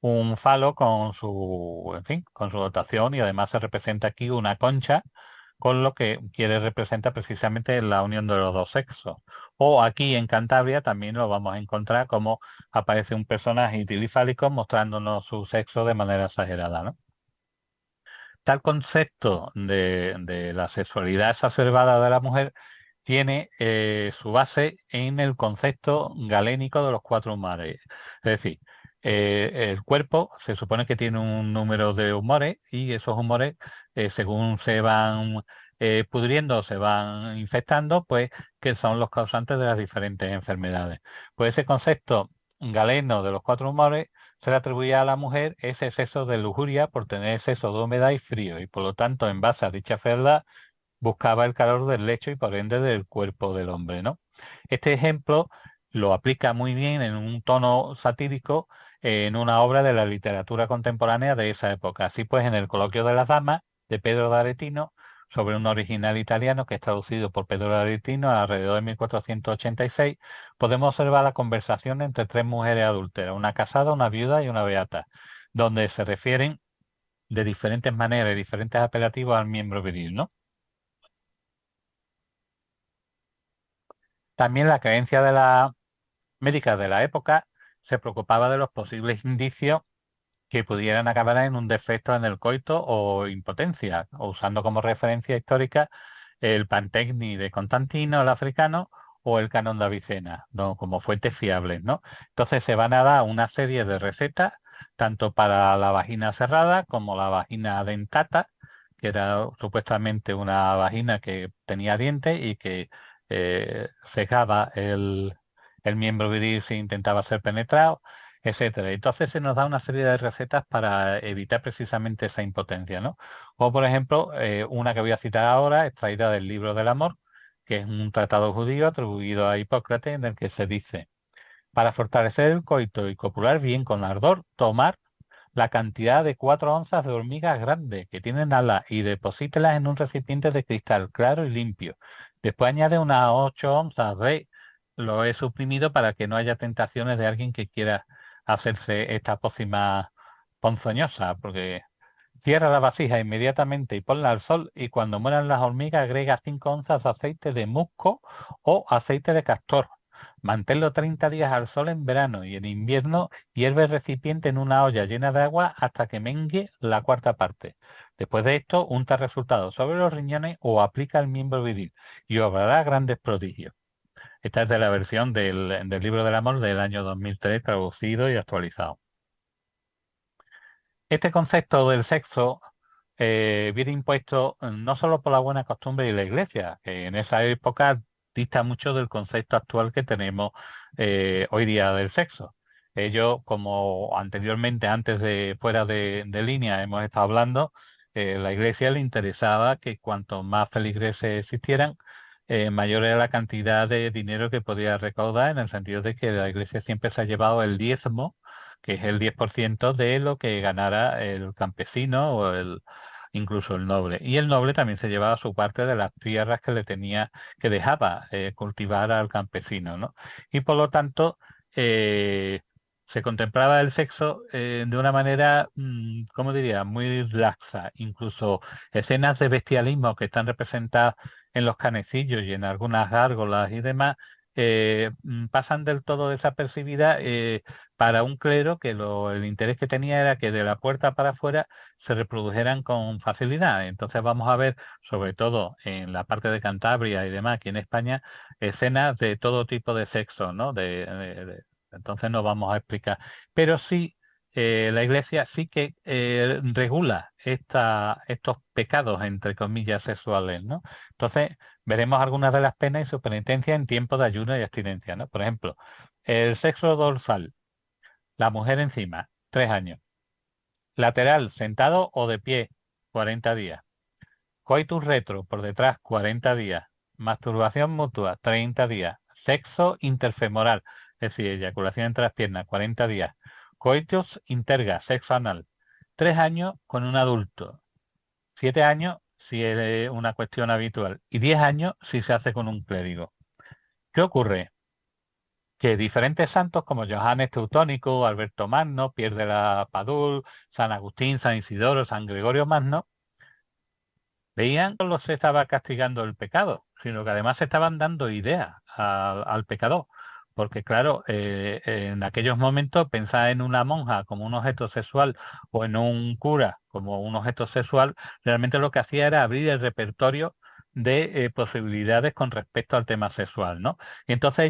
un falo con su, en fin, con su dotación, y además se representa aquí una concha, con lo que quiere representar precisamente la unión de los dos sexos. O aquí en Cantabria también lo vamos a encontrar como aparece un personaje itilifálico mostrándonos su sexo de manera exagerada, ¿no? Tal concepto de la sexualidad exacerbada de la mujer tiene su base en el concepto galénico de los cuatro humores. Es decir, el cuerpo se supone que tiene un número de humores, y esos humores, según se van pudriendo, se van infectando, pues que son los causantes de las diferentes enfermedades. Pues ese concepto galeno de los cuatro humores se le atribuía a la mujer ese exceso de lujuria por tener exceso de humedad y frío, y por lo tanto, en base a dicha fealdad, buscaba el calor del lecho y por ende del cuerpo del hombre, ¿no? Este ejemplo lo aplica muy bien en un tono satírico en una obra de la literatura contemporánea de esa época. Así pues, en el Coloquio de las Damas de Pedro de Aretino, sobre un original italiano que es traducido por Pedro de Aretino alrededor de 1486, podemos observar la conversación entre tres mujeres adúlteras, una casada, una viuda y una beata, donde se refieren de diferentes maneras y diferentes apelativos al miembro viril, ¿no? También la creencia de la médica de la época se preocupaba de los posibles indicios que pudieran acabar en un defecto en el coito o impotencia, o usando como referencia histórica el Pantecni de Constantino, el africano, o el Canon de Avicena, ¿no? Como fuentes fiables, ¿no? Entonces se van a dar una serie de recetas, tanto para la vagina cerrada como la vagina dentata, que era supuestamente una vagina que tenía dientes y que cegaba el miembro viril si intentaba ser penetrado, etcétera. Entonces se nos da una serie de recetas para evitar precisamente esa impotencia, ¿no? O por ejemplo, una que voy a citar ahora, extraída del Libro del Amor, que es un tratado judío atribuido a Hipócrates, en el que se dice: para fortalecer el coito y copular bien con ardor, tomar la cantidad de 4 onzas de hormigas grandes que tienen alas y deposítelas en un recipiente de cristal claro y limpio. Después añade unas 8 onzas de... Lo he suprimido para que no haya tentaciones de alguien que quiera hacerse esta pócima ponzoñosa, porque cierra la vasija inmediatamente y ponla al sol, y cuando mueran las hormigas agrega 5 onzas de aceite de musco o aceite de castor. Manténlo 30 días al sol en verano, y en invierno hierve el recipiente en una olla llena de agua hasta que mengue la cuarta parte. Después de esto, unta resultados sobre los riñones o aplica el miembro viril y obrará grandes prodigios. Esta es de la versión del Libro del Amor del año 2003, traducido y actualizado. Este concepto del sexo viene impuesto no solo por la buena costumbre de la Iglesia, que en esa época dista mucho del concepto actual que tenemos hoy día del sexo. Ello, como anteriormente, antes de fuera de línea, hemos estado hablando, la Iglesia le interesaba que cuanto más feligreses existieran, mayor era la cantidad de dinero que podía recaudar, en el sentido de que la Iglesia siempre se ha llevado el diezmo, que es el 10% de lo que ganara el campesino o incluso el noble. Y el noble también se llevaba su parte de las tierras que le tenía, que dejaba cultivar al campesino, ¿no? Y por lo tanto, eh, se contemplaba el sexo de una manera, ¿cómo diría?, muy laxa. Incluso escenas de bestialismo que están representadas en los canecillos y en algunas gárgolas y demás, pasan del todo desapercibidas para un clero que el interés que tenía era que de la puerta para afuera se reprodujeran con facilidad. Entonces vamos a ver, sobre todo en la parte de Cantabria y demás, aquí en España, escenas de todo tipo de sexo, ¿no? Entonces no vamos a explicar. Pero sí, la Iglesia sí que regula estos pecados, entre comillas, sexuales, ¿no? Entonces veremos algunas de las penas y su penitencia en tiempo de ayuno y abstinencia, ¿no? Por ejemplo, el sexo dorsal, la mujer encima, 3 años. Lateral, sentado o de pie, 40 días. Coitus retro, por detrás, 40 días. Masturbación mutua, 30 días. Sexo interfemoral, es decir, eyaculación entre las piernas, 40 días. Coitus interga, sexo anal, 3 años con un adulto, 7 años si es una cuestión habitual y 10 años si se hace con un clérigo. ¿Qué ocurre? Que diferentes santos como Johannes Teutónico, Alberto Magno, Pierre de la Padul, San Agustín, San Isidoro, San Gregorio Magno, veían que no solo se estaba castigando el pecado, sino que además se estaban dando ideas al pecador. Porque claro, en aquellos momentos pensar en una monja como un objeto sexual o en un cura como un objeto sexual, realmente lo que hacía era abrir el repertorio de posibilidades con respecto al tema sexual, ¿no? Y entonces,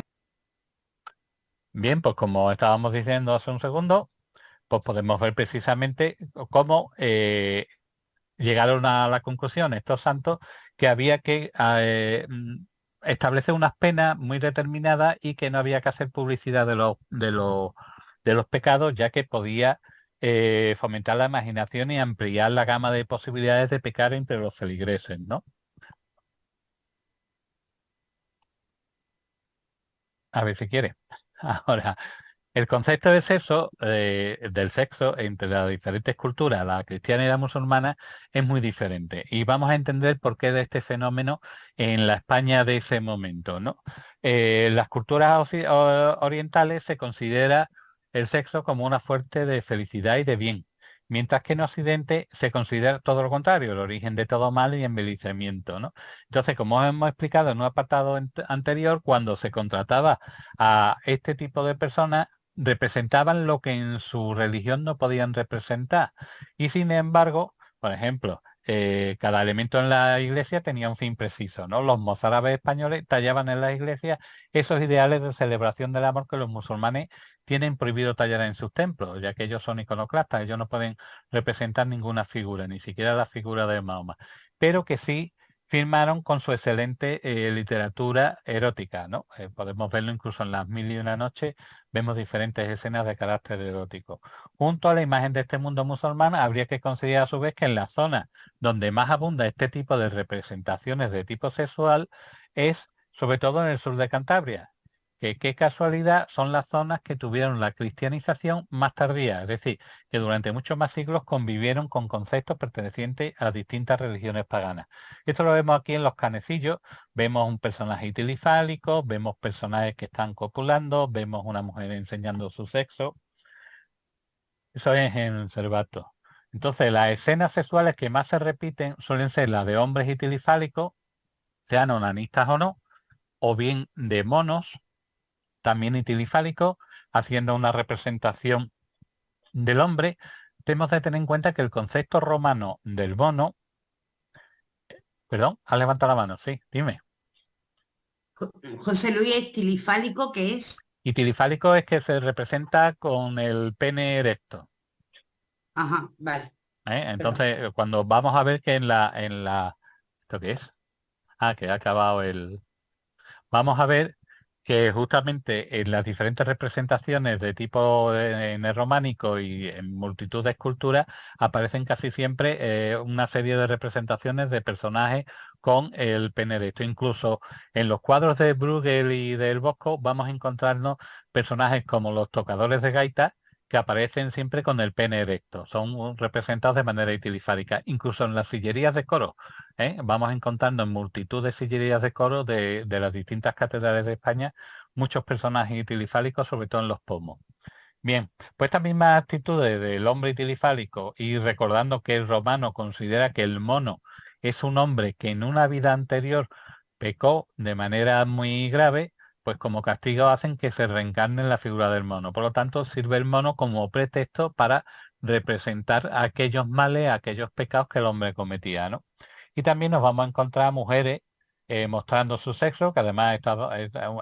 bien, pues como estábamos diciendo hace un segundo, pues podemos ver precisamente cómo llegaron a la conclusión estos santos que había que establecer unas penas muy determinadas y que no había que hacer publicidad de los pecados, ya que podía fomentar la imaginación y ampliar la gama de posibilidades de pecar entre los feligreses, ¿no? A ver si quiere. Ahora, el concepto de sexo, del sexo entre las diferentes culturas, la cristiana y la musulmana, es muy diferente. Y vamos a entender por qué de este fenómeno en la España de ese momento, ¿no? En las culturas orientales se considera el sexo como una fuente de felicidad y de bien, mientras que en Occidente se considera todo lo contrario, el origen de todo mal y envilecimiento, ¿no? Entonces, como hemos explicado en un apartado anterior, cuando se contrataba a este tipo de personas, representaban lo que en su religión no podían representar. Y sin embargo, por ejemplo, cada elemento en la iglesia tenía un fin preciso, ¿no? Los mozárabes españoles tallaban en la iglesia esos ideales de celebración del amor que los musulmanes tienen prohibido tallar en sus templos, ya que ellos son iconoclastas, ellos no pueden representar ninguna figura, ni siquiera la figura de Mahoma, pero que sí firmaron con su excelente literatura erótica, ¿no? Podemos verlo incluso en las Mil y una noches, vemos diferentes escenas de carácter erótico. Junto a la imagen de este mundo musulmán, habría que considerar a su vez que en la zona donde más abunda este tipo de representaciones de tipo sexual es sobre todo en el sur de Cantabria, que qué casualidad son las zonas que tuvieron la cristianización más tardía, es decir, que durante muchos más siglos convivieron con conceptos pertenecientes a distintas religiones paganas. Esto lo vemos aquí en los canecillos, vemos un personaje itilifálico, vemos personajes que están copulando, vemos una mujer enseñando su sexo. Eso es en Cervato. Entonces, las escenas sexuales que más se repiten suelen ser las de hombres itilifálicos, sean onanistas o bien de monos, también itilifálicos, haciendo una representación del hombre. Tenemos que tener en cuenta que el concepto romano del mono, perdón, has levantado la mano, sí, dime. José Luis estilifálico, ¿qué es? Itilifálico es que se representa con el pene erecto. Ajá, vale, perdón. Entonces, cuando vamos a ver que ¿esto qué es? Ah, que ha acabado vamos a ver que justamente en las diferentes representaciones de tipo neorrománico y en multitud de esculturas aparecen casi siempre una serie de representaciones de personajes con el pene erecto. Incluso en los cuadros de Bruegel y del Bosco vamos a encontrarnos personajes como los tocadores de gaita que aparecen siempre con el pene erecto. Son representados de manera itilifárica. Incluso en las sillerías de coro vamos encontrando en multitud de sillerías de coro de las distintas catedrales de España muchos personajes itilifálicos, sobre todo en los pomos. Bien, pues estas mismas actitudes del hombre itilifálico y recordando que el romano considera que el mono es un hombre que en una vida anterior pecó de manera muy grave, pues como castigo hacen que se reencarne en la figura del mono. Por lo tanto, sirve el mono como pretexto para representar aquellos males, aquellos pecados que el hombre cometía, ¿no? Y también nos vamos a encontrar mujeres mostrando su sexo, que además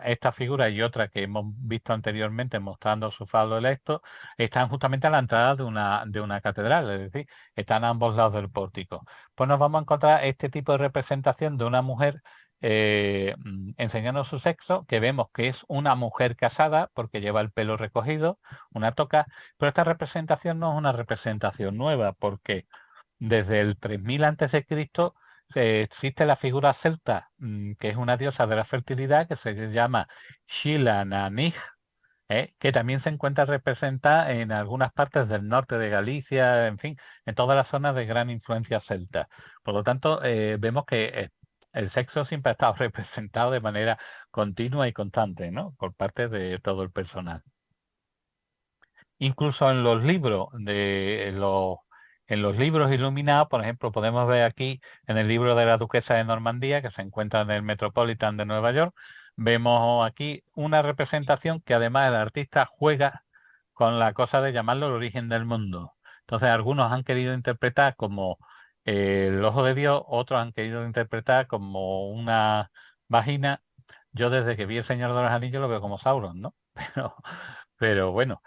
esta figura y otra que hemos visto anteriormente mostrando su falo electo, están justamente a la entrada de una catedral, es decir, están a ambos lados del pórtico. Pues nos vamos a encontrar este tipo de representación de una mujer enseñando su sexo, que vemos que es una mujer casada porque lleva el pelo recogido, una toca, pero esta representación no es una representación nueva porque desde el 3000 a.C. Existe la figura celta, que es una diosa de la fertilidad que se llama Shila Nanig, que también se encuentra representada en algunas partes del norte de Galicia, en fin, en todas las zonas de gran influencia celta. Por lo tanto, vemos que el sexo siempre ha estado representado de manera continua y constante, ¿no? Por parte de todo el personal. Incluso en los libros en los libros iluminados, por ejemplo, podemos ver aquí en el libro de la Duquesa de Normandía, que se encuentra en el Metropolitan de Nueva York, vemos aquí una representación que además el artista juega con la cosa de llamarlo el origen del mundo. Entonces, algunos han querido interpretar como el ojo de Dios, otros han querido interpretar como una vagina. Yo desde que vi El Señor de los Anillos lo veo como Sauron, ¿no? Pero bueno,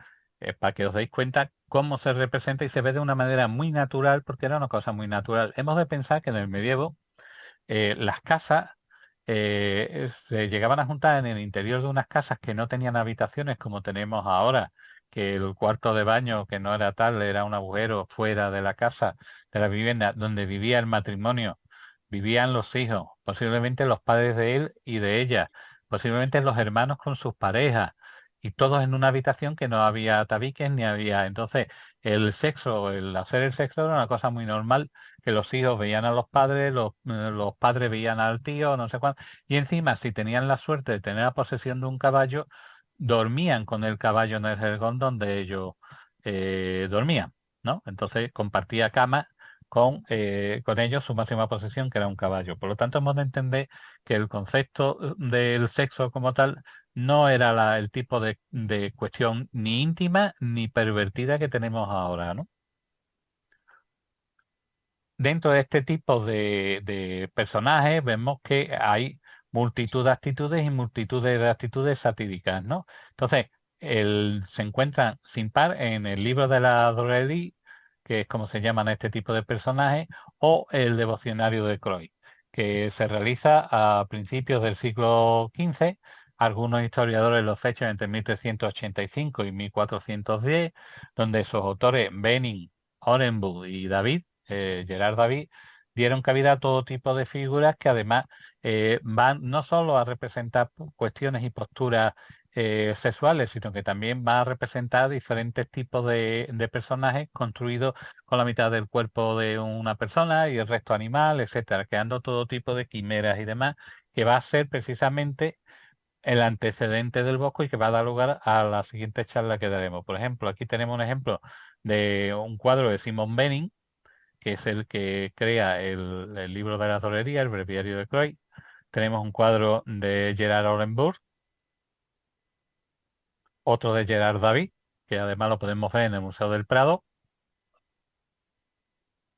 para que os deis cuenta cómo se representa y se ve de una manera muy natural, porque era una cosa muy natural. Hemos de pensar que en el medievo las casas se llegaban a juntar en el interior de unas casas que no tenían habitaciones como tenemos ahora, que el cuarto de baño, que no era tal, era un agujero fuera de la casa, de la vivienda, donde vivía el matrimonio, vivían los hijos, posiblemente los padres de él y de ella, posiblemente los hermanos con sus parejas, y todos en una habitación que no había tabiques ni había. Entonces, el sexo, el hacer el sexo era una cosa muy normal, que los hijos veían a los padres veían al tío, no sé cuánto, y encima si tenían la suerte de tener la posesión de un caballo, dormían con el caballo en el jergón donde ellos dormían, ¿no? Entonces compartía cama con ellos su máxima posesión, que era un caballo. Por lo tanto, hemos de entender que el concepto del sexo como tal no era el tipo de cuestión ni íntima ni pervertida que tenemos ahora, ¿no? Dentro de este tipo de personajes vemos que hay multitud de actitudes y multitudes de actitudes satíricas, ¿no? Entonces, se encuentran sin par en el libro de la Drolerí, que es como se llaman este tipo de personajes, o el devocionario de Croix, que se realiza a principios del siglo XV. Algunos historiadores lo fechan entre 1385 y 1410, donde esos autores, Benning, Orenburg y David, Gerard David, dieron cabida a todo tipo de figuras que además van no solo a representar cuestiones y posturas sexuales, sino que también va a representar diferentes tipos de personajes construidos con la mitad del cuerpo de una persona y el resto animal, etcétera, creando todo tipo de quimeras y demás, que va a ser precisamente el antecedente del Bosco y que va a dar lugar a la siguiente charla que daremos. Por ejemplo, aquí tenemos un ejemplo de un cuadro de Simon Benning, que es el que crea el libro de la torería, el breviario de Croix. Tenemos un cuadro de Gerard Orenburg, otro de Gerard David, que además lo podemos ver en el Museo del Prado.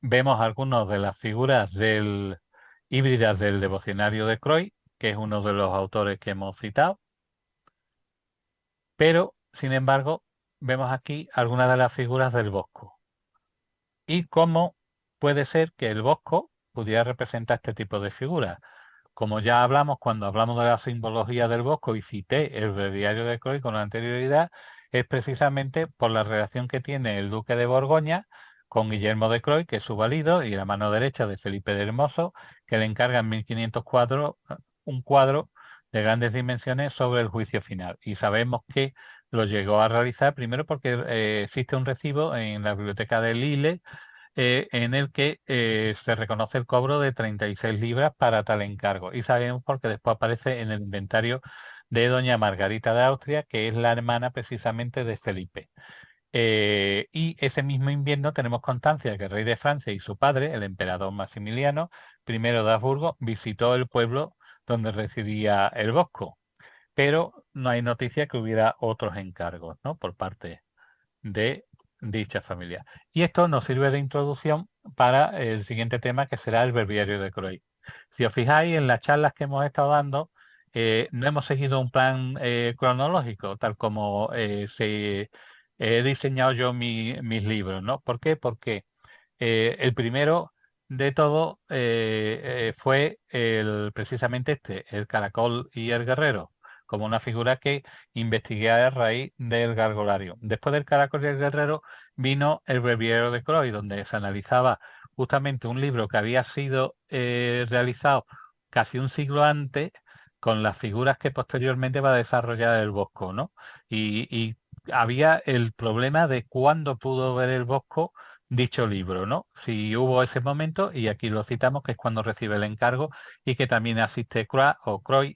Vemos algunas de las figuras híbridas del devocionario de Croix, que es uno de los autores que hemos citado. Pero, sin embargo, vemos aquí algunas de las figuras del Bosco. Y cómo puede ser que el Bosco pudiera representar este tipo de figuras. Como ya hablamos cuando hablamos de la simbología del Bosco y cité el breviario de Croix con anterioridad, es precisamente por la relación que tiene el duque de Borgoña con Guillermo de Croix, que es su valido, y la mano derecha de Felipe de Hermoso, que le encarga en 1504 un cuadro de grandes dimensiones sobre el juicio final. Y sabemos que lo llegó a realizar primero porque existe un recibo en la biblioteca de Lille en el que se reconoce el cobro de 36 libras para tal encargo. Y sabemos porque después aparece en el inventario de doña Margarita de Austria, que es la hermana precisamente de Felipe. Y ese mismo invierno tenemos constancia de que el rey de Francia y su padre, el emperador Maximiliano I de Habsburgo, visitó el pueblo donde residía el Bosco. Pero no hay noticia que hubiera otros encargos, ¿no? Por parte de dicha familia. Y esto nos sirve de introducción para el siguiente tema, que será el breviario de Croix. Si os fijáis en las charlas que hemos estado dando, no hemos seguido un plan cronológico, tal como he diseñado yo mis libros, ¿no? ¿Por qué? Porque el primero de todo fue precisamente el caracol y el guerrero, como una figura que investigué a raíz del gargolario. Después del caracol y el guerrero vino el breviario de Croix, donde se analizaba justamente un libro que había sido realizado casi un siglo antes con las figuras que posteriormente va a desarrollar el Bosco, ¿no? Y había el problema de cuándo pudo ver el Bosco dicho libro, ¿no? Si hubo ese momento, y aquí lo citamos, que es cuando recibe el encargo y que también asiste Croix,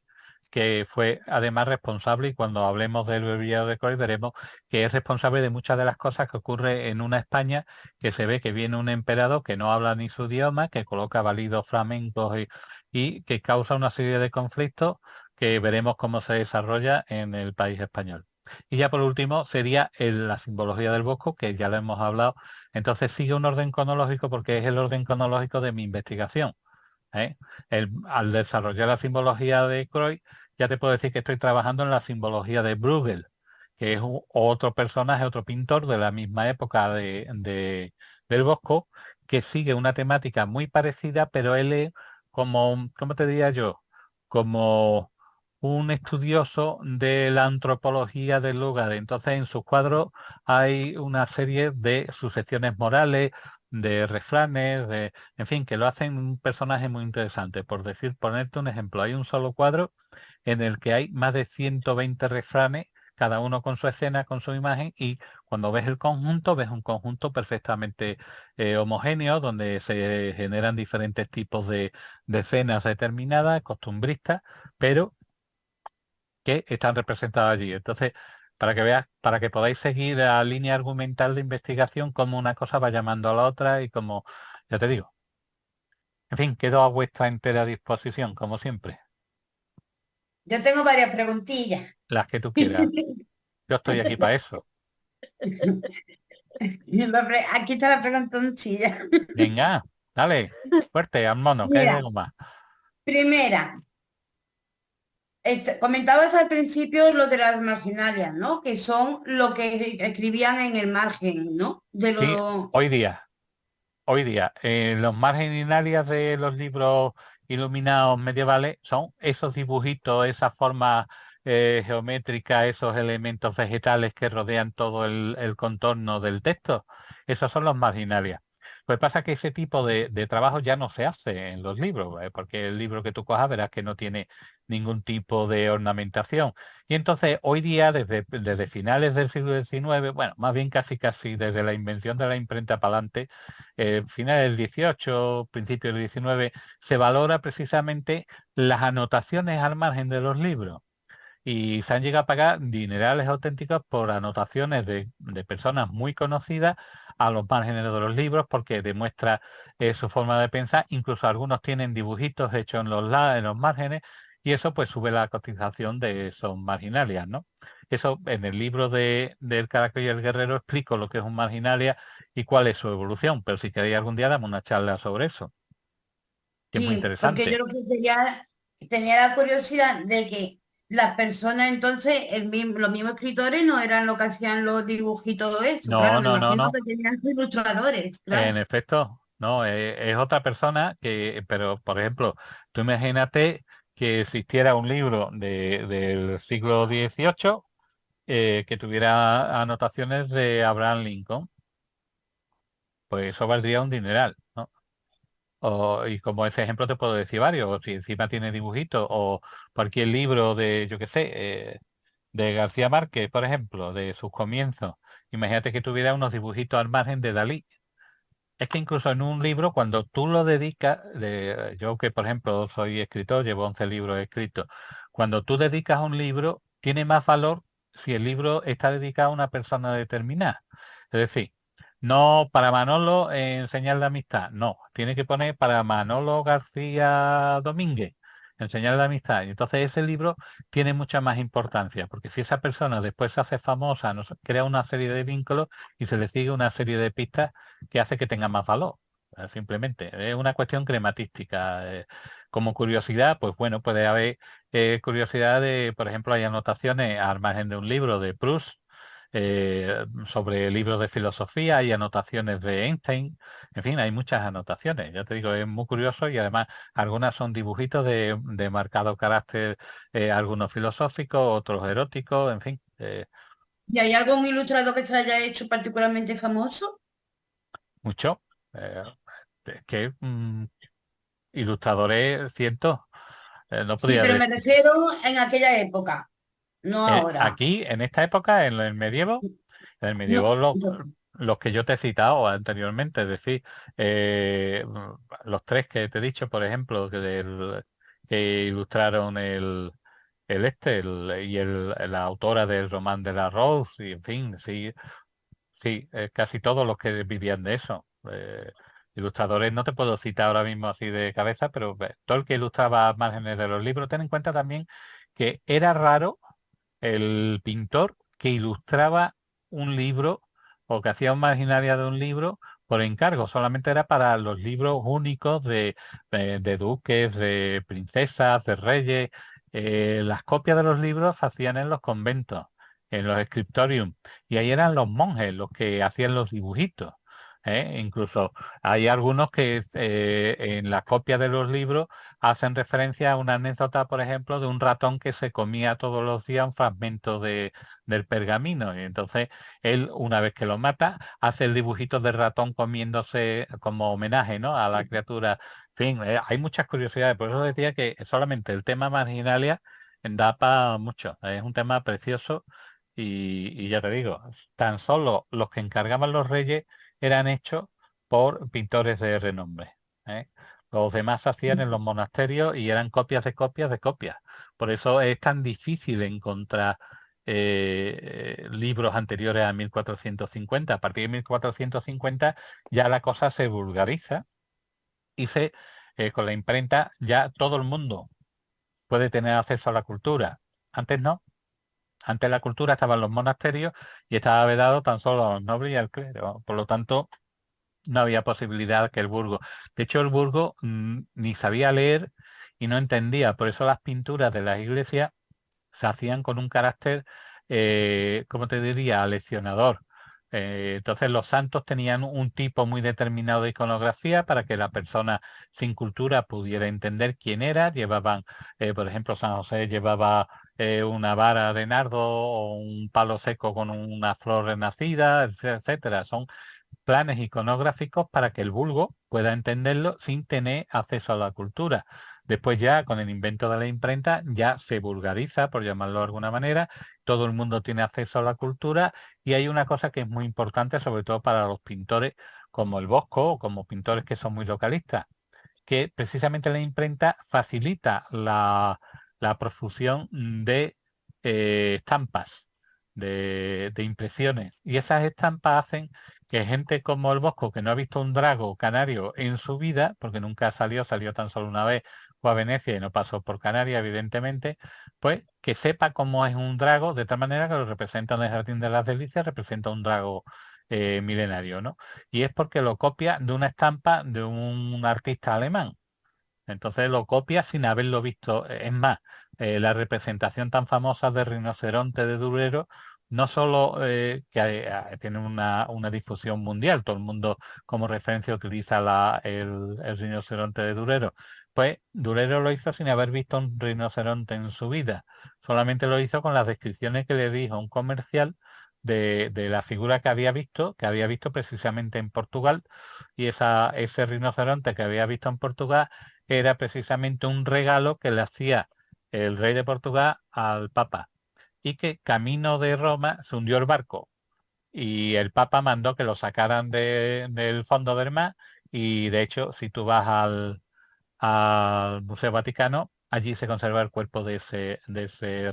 que fue además responsable, y cuando hablemos del breviario de Croix veremos que es responsable de muchas de las cosas que ocurre en una España, que se ve que viene un emperador que no habla ni su idioma, que coloca válidos flamencos y que causa una serie de conflictos que veremos cómo se desarrolla en el país español. Y ya por último sería la simbología del Bosco, que ya lo hemos hablado. Entonces sigue un orden cronológico porque es el orden cronológico de mi investigación. ¿Eh? Al desarrollar la simbología de Croix, ya te puedo decir que estoy trabajando en la simbología de Bruegel, que es otro personaje, otro pintor de la misma época del Bosco, que sigue una temática muy parecida, pero él es como, ¿cómo te diría yo? Como un estudioso de la antropología del lugar. Entonces en sus cuadros hay una serie de sucesiones morales, de refranes, en fin, que lo hacen un personaje muy interesante. Por decir, ponerte un ejemplo, hay un solo cuadro en el que hay más de 120 refranes, cada uno con su escena, con su imagen, y cuando ves el conjunto, ves un conjunto perfectamente homogéneo, donde se generan diferentes tipos de escenas determinadas, costumbristas, pero que están representadas allí. Entonces, para que veas, para que podáis seguir la línea argumental de investigación, cómo una cosa va llamando a la otra y como, ya te digo. En fin, quedo a vuestra entera disposición, como siempre. Yo tengo varias preguntillas. Las que tú quieras. Yo estoy aquí para eso. Aquí está la preguntoncilla. Venga, dale, fuerte, al mono, que hay Mira, algo más. primera, comentabas al principio lo de las marginalias, ¿no? Que son lo que escribían en el margen, ¿no? De Sí, lo... hoy día, hoy día, los marginales de los libros iluminados medievales son esos dibujitos, esas formas geométricas, esos elementos vegetales que rodean todo el contorno del texto. Esos son los marginales. Pues pasa que ese tipo de trabajo ya no se hace en los libros, porque el libro que tú cojas verás que no tiene ningún tipo de ornamentación. Y entonces hoy día, desde finales del siglo XIX, bueno, más bien casi desde la invención de la imprenta para adelante, finales del 18, principios del 19, se valora precisamente las anotaciones al margen de los libros. Y se han llegado a pagar dinerales auténticos por anotaciones de personas muy conocidas a los márgenes de los libros porque demuestra su forma de pensar. Incluso algunos tienen dibujitos hechos en los márgenes y eso pues sube la cotización de esos marginalias, ¿no? Eso en el libro del Caracol y el Guerrero explico lo que es un marginalia y cuál es su evolución, pero si queréis algún día damos una charla sobre eso, que es muy Sí, porque yo interesante. lo que quería, tenía la curiosidad de que las personas entonces, los mismos escritores no eran lo que hacían los dibujos y todo eso. No, Claro, me no, no, imagino no. que tenían sus ilustradores, En claro. efecto, no, es otra persona que, pero por ejemplo, tú imagínate que existiera un libro del siglo XVIII que tuviera anotaciones de Abraham Lincoln, pues eso valdría un dineral, ¿no? Y como ese ejemplo te puedo decir varios, o si encima tiene dibujitos, o cualquier libro de, yo qué sé, de García Márquez, por ejemplo, de sus comienzos. Imagínate que tuviera unos dibujitos al margen de Dalí. Es que incluso en un libro, cuando tú lo dedicas, yo que por ejemplo soy escritor, llevo 11 libros escritos, cuando tú dedicas un libro, tiene más valor si el libro está dedicado a una persona determinada. Es decir, no para Manolo en señal de amistad, no, tiene que poner para Manolo García Domínguez en señal de amistad. Y entonces ese libro tiene mucha más importancia, porque si esa persona después se hace famosa, crea una serie de vínculos y se le sigue una serie de pistas que hace que tenga más valor. Simplemente, es una cuestión crematística. Como curiosidad, pues bueno, puede haber curiosidad de, por ejemplo, hay anotaciones al margen de un libro de Proust sobre libros de filosofía, hay anotaciones de Einstein, en fin, hay muchas anotaciones. Ya te digo, es muy curioso y además algunas son dibujitos de marcado carácter, algunos filosóficos, otros eróticos, en fin, ¿Y hay algún ilustrador que se haya hecho particularmente famoso? mucho. Eh, es que ilustradores cientos. No Sí, podía pero me decir. refiero en aquella época, no ahora. Aquí, en esta época, en el No, medievo los que yo te he citado anteriormente, es decir, los tres que te he dicho, por ejemplo, que ilustraron la autora del Román de la Rose, y en fin, sí, sí, casi todos los que vivían de eso. Ilustradores no te puedo citar ahora mismo así de cabeza, pero todo el que ilustraba márgenes de los libros, ten en cuenta también que era raro el pintor que ilustraba un libro o que hacía una marginalia de un libro por encargo, solamente era para los libros únicos de duques, de princesas, de reyes. Las copias de los libros se hacían en los conventos, en los scriptorium, y ahí eran los monjes los que hacían los dibujitos. Incluso hay algunos que en las copias de los libros hacen referencia a una anécdota, por ejemplo, de un ratón que se comía todos los días un fragmento del pergamino. Y entonces él, una vez que lo mata, hace el dibujito del ratón comiéndose como homenaje, ¿no?, a la criatura. En fin, hay muchas curiosidades. Por eso decía que solamente el tema marginalia da para mucho. Es un tema precioso y ya te digo, tan solo los que encargaban los reyes eran hechos por pintores de renombre. ¿Eh? Los demás se hacían en los monasterios y eran copias de copias de copias. Por eso es tan difícil encontrar libros anteriores a 1450. A partir de 1450 ya la cosa se vulgariza y con la imprenta ya todo el mundo puede tener acceso a la cultura. Antes no. Antes la cultura estaba en los monasterios y estaba vedado tan solo a los nobles y al clero. Por lo tanto, no había posibilidad que el burgo. De hecho, el burgo ni sabía leer y no entendía. Por eso las pinturas de las iglesias se hacían con un carácter, ¿cómo te diría?, aleccionador. Entonces los santos tenían un tipo muy determinado de iconografía para que la persona sin cultura pudiera entender quién era. Llevaban, por ejemplo, San José llevaba una vara de nardo o un palo seco con una flor renacida, etcétera. Son planes iconográficos para que el vulgo pueda entenderlo sin tener acceso a la cultura. Después ya con el invento de la imprenta ya se vulgariza, por llamarlo de alguna manera, todo el mundo tiene acceso a la cultura y hay una cosa que es muy importante, sobre todo para los pintores como el Bosco o como pintores que son muy localistas, que precisamente la imprenta facilita la profusión de estampas, de impresiones. Y esas estampas hacen que gente como el Bosco, que no ha visto un drago canario en su vida, porque nunca salió tan solo una vez, fue a Venecia y no pasó por Canarias, evidentemente, pues que sepa cómo es un drago, de tal manera que lo representa en el Jardín de las Delicias, representa un drago milenario, ¿no? Y es porque lo copia de una estampa de un artista alemán. Entonces lo copia sin haberlo visto. Es más, la representación tan famosa de rinoceronte de Durero, no solo tiene una difusión mundial, todo el mundo como referencia utiliza el rinoceronte de Durero, pues Durero lo hizo sin haber visto un rinoceronte en su vida. Solamente lo hizo con las descripciones que le dijo un comercial de la figura que había visto precisamente en Portugal, y ese rinoceronte que había visto en Portugal era precisamente un regalo que le hacía el rey de Portugal al Papa, y que camino de Roma se hundió el barco y el Papa mandó que lo sacaran del fondo del mar. Y de hecho, si tú vas al Museo Vaticano, allí se conserva el cuerpo de ese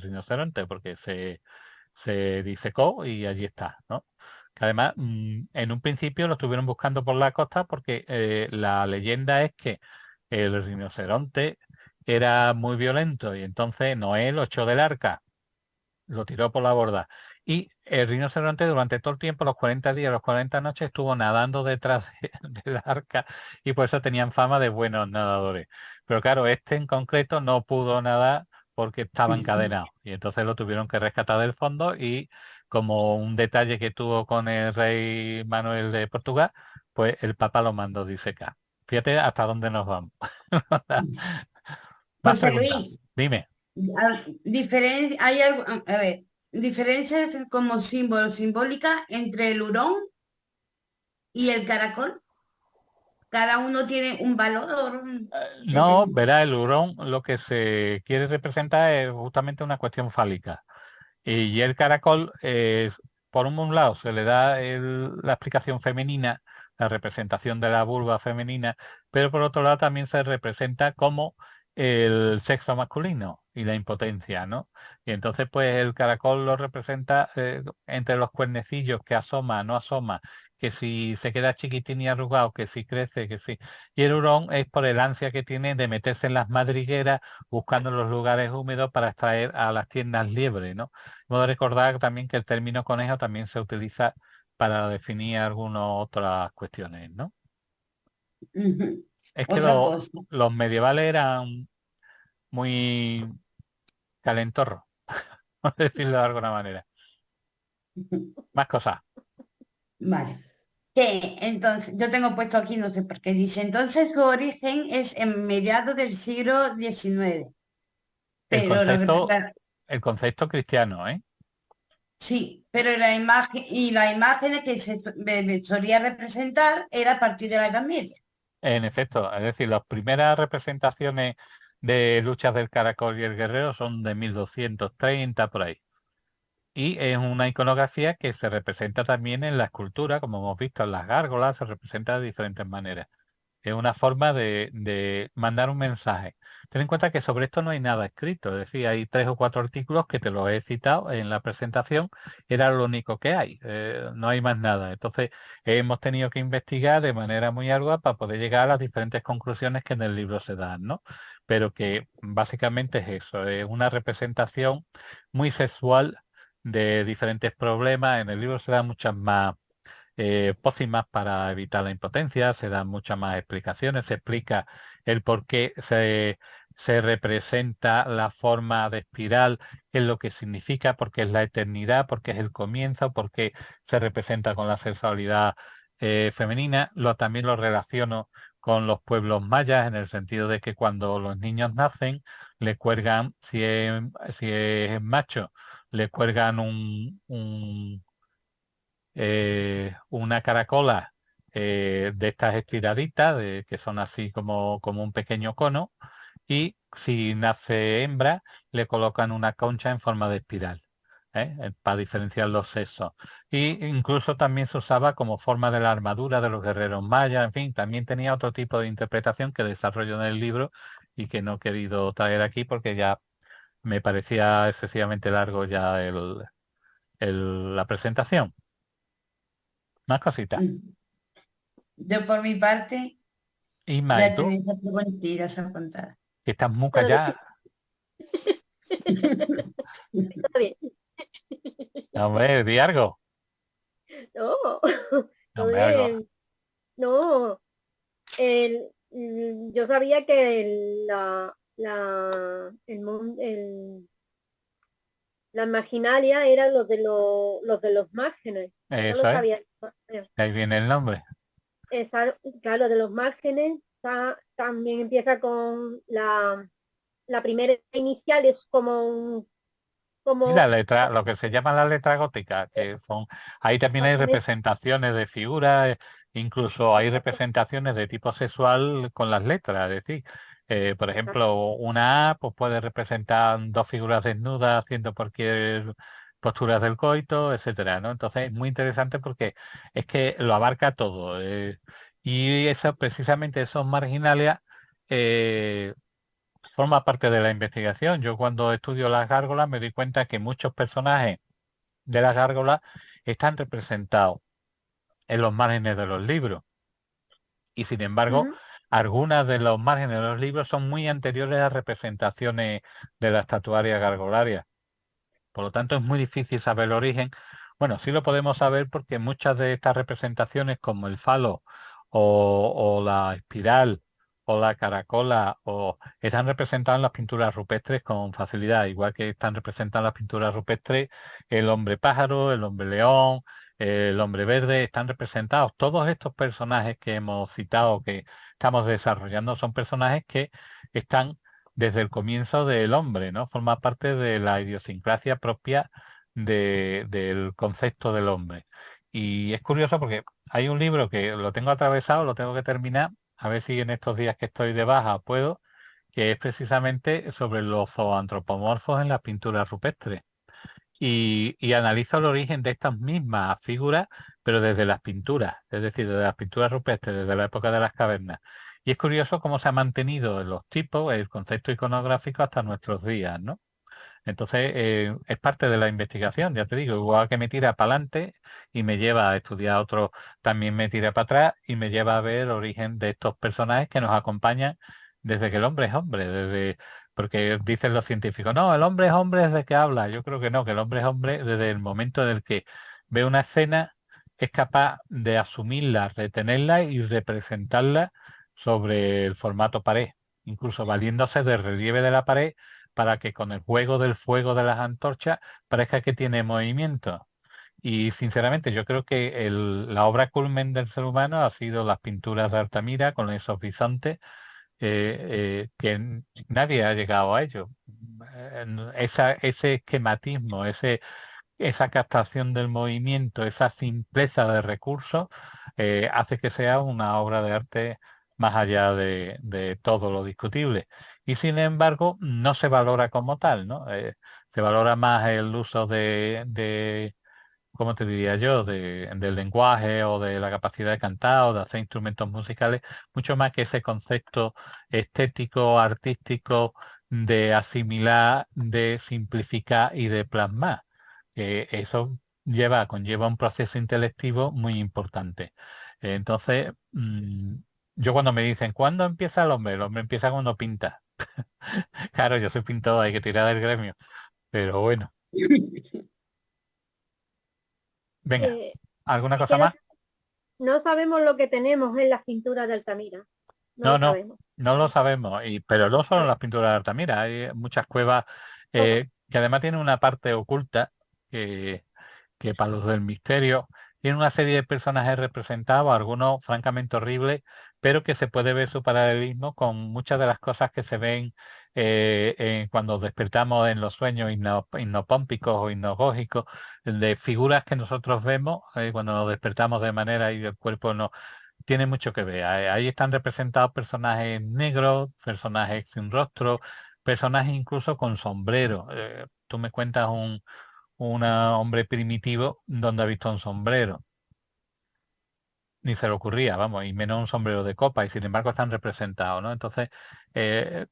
rinoceronte, porque se disecó y allí está, ¿no? Que además, en un principio lo estuvieron buscando por la costa porque la leyenda es que el rinoceronte era muy violento y entonces Noé lo echó del arca, lo tiró por la borda. Y el rinoceronte durante todo el tiempo, los 40 días, los 40 noches, estuvo nadando detrás del arca y por eso tenían fama de buenos nadadores. Pero claro, este en concreto no pudo nadar porque estaba encadenado y entonces lo tuvieron que rescatar del fondo, y como un detalle que tuvo con el rey Manuel de Portugal, pues el Papa lo mandó disecar. Fíjate hasta dónde nos vamos. Más José preguntas. Luis, Dime. hay algo, a ver, diferencias como símbolo, simbólica entre el hurón y el caracol. cada uno tiene un valor No, determinado. verá, el hurón lo que se quiere representar es justamente una cuestión fálica. Y el caracol, por un lado, se le da la explicación femenina, la representación de la vulva femenina, pero por otro lado también se representa como el sexo masculino y la impotencia, ¿no? Y entonces, pues el caracol lo representa entre los cuernecillos que asoma, no asoma, que si se queda chiquitín y arrugado, que si crece, que si... Y el hurón es por el ansia que tiene de meterse en las madrigueras buscando los lugares húmedos para extraer a las tiernas liebres, ¿no? Debo recordar también que el término conejo también se utiliza para definir algunas otras cuestiones, ¿no? Ujú. Es que Otra cosa. los medievales eran muy calentorros, por decirlo de alguna manera. Más cosas. Vale. Que entonces, yo tengo puesto aquí, no sé por qué, dice, entonces su origen es en mediados del siglo XIX, El pero concepto, el concepto cristiano, ¿eh? sí, pero la imagen y la imagen que solía representar era a partir de la Edad Media. En efecto, es decir, las primeras representaciones de luchas del caracol y el guerrero son de 1230 por ahí. Y es una iconografía que se representa también en la escultura, como hemos visto en las gárgolas, se representa de diferentes maneras. Es una forma de mandar un mensaje. Ten en cuenta que sobre esto no hay nada escrito, es decir, hay 3 o 4 artículos que te los he citado en la presentación, era lo único que hay, no hay más nada. Entonces, hemos tenido que investigar de manera muy ardua para poder llegar a las diferentes conclusiones que en el libro se dan, ¿no? Pero que básicamente es eso, es una representación muy sexual de diferentes problemas. En el libro se dan muchas más pócimas para evitar la impotencia, se dan muchas más explicaciones, se explica el por qué se representa la forma de espiral, qué es lo que significa, por qué es la eternidad, por qué es el comienzo, por qué se representa con la sexualidad femenina. También lo relaciono con los pueblos mayas en el sentido de que cuando los niños nacen, le cuelgan, si es macho, le cuelgan una caracola de estas estiraditas, que son así como un pequeño cono, y si nace hembra, le colocan una concha en forma de espiral, para diferenciar los sexos. Y incluso también se usaba como forma de la armadura de los guerreros mayas, en fin, también tenía otro tipo de interpretación que desarrollo en el libro y que no he querido traer aquí porque ya me parecía excesivamente largo ya la presentación. Más cositas. Mm. Yo por mi parte Isma, ¿y ya tú? tenéis cuatro mentiras a contar. Que estás muy Todavía callada. está bien. Hombre, di algo. No, todo Hombre, algo. bien. No, yo sabía que la marginalia eran los de los márgenes. Eso Eso lo es. sabía. De ahí viene el nombre. Claro, de los márgenes también empieza con la primera inicial, es como Y la como letra, lo que se llama la letra gótica, que son, ahí también hay exactamente, representaciones de figuras, incluso hay representaciones de tipo sexual con las letras, es decir, por ejemplo, una A pues puede representar dos figuras desnudas haciendo cualquier posturas del coito, etcétera, ¿no? Entonces es muy interesante porque es que lo abarca todo. Y eso, precisamente esos marginales eh, forma parte de la investigación. Yo cuando estudio las gárgolas me doy cuenta que muchos personajes de las gárgolas están representados en los márgenes de los libros. Y sin embargo, ujú, algunas de los márgenes de los libros son muy anteriores a representaciones de la estatuaria gargolaria. Por lo tanto, es muy difícil saber el origen. Bueno, sí lo podemos saber porque muchas de estas representaciones, como el falo o la espiral o la caracola, están representadas en las pinturas rupestres con facilidad, igual que están representadas en las pinturas rupestres el hombre pájaro, el hombre león, el hombre verde, están representados. Todos estos personajes que hemos citado, que estamos desarrollando, son personajes que están desde el comienzo del hombre, ¿no? Forma parte de la idiosincrasia propia del concepto del hombre. Y es curioso porque hay un libro que lo tengo atravesado, lo tengo que terminar, a ver si en estos días que estoy de baja puedo, que es precisamente sobre los zooantropomorfos en las pinturas rupestres. Y analiza el origen de estas mismas figuras, pero desde las pinturas, es decir, desde las pinturas rupestres, desde la época de las cavernas. Y es curioso cómo se ha mantenido en los tipos el concepto iconográfico hasta nuestros días, ¿no? Entonces, es parte de la investigación, ya te digo, igual que me tira para adelante y me lleva a estudiar otro, también me tira para atrás y me lleva a ver el origen de estos personajes que nos acompañan desde que el hombre es hombre, porque dicen los científicos, no, el hombre es hombre desde que habla. Yo creo que no, que el hombre es hombre desde el momento en el que ve una escena, es capaz de asumirla, retenerla y representarla sobre el formato pared, incluso valiéndose del relieve de la pared para que con el juego del fuego de las antorchas parezca que tiene movimiento. Y sinceramente yo creo que la obra culmen del ser humano ha sido las pinturas de Altamira con esos bisontes, nadie ha llegado a ello. Ese esquematismo, esa captación del movimiento, esa simpleza de recursos, hace que sea una obra de arte más allá de todo lo discutible. Y sin embargo, no se valora como tal, ¿no? Se valora más el uso ¿cómo te diría yo?, del lenguaje o de la capacidad de cantar o de hacer instrumentos musicales, mucho más que ese concepto estético, artístico, de asimilar, de simplificar y de plasmar. Eso conlleva un proceso intelectivo muy importante. Entonces, yo cuando me dicen, ¿cuándo empieza el hombre empieza cuando pinta. Claro, yo soy pintor, hay que tirar del gremio. Pero bueno, venga, Eh, ¿alguna es cosa que más? no sabemos lo que tenemos en las pinturas de Altamira. No No, lo no, sabemos. no lo sabemos. Pero no solo en Claro. las pinturas de Altamira, hay muchas cuevas Todo. que además tienen una parte oculta que para los del misterio tiene una serie de personajes representados, algunos francamente horribles, pero que se puede ver su paralelismo con muchas de las cosas que se ven cuando despertamos en los sueños hipnopómpicos o hipnagógicos, de figuras que nosotros vemos cuando nos despertamos de manera y el cuerpo no tiene mucho que ver. Ahí están representados personajes negros, personajes sin rostro, personajes incluso con sombrero. Tú me cuentas un hombre primitivo donde ha visto un sombrero. Ni se le ocurría, vamos, y menos un sombrero de copa, y sin embargo están representados, ¿no? Entonces,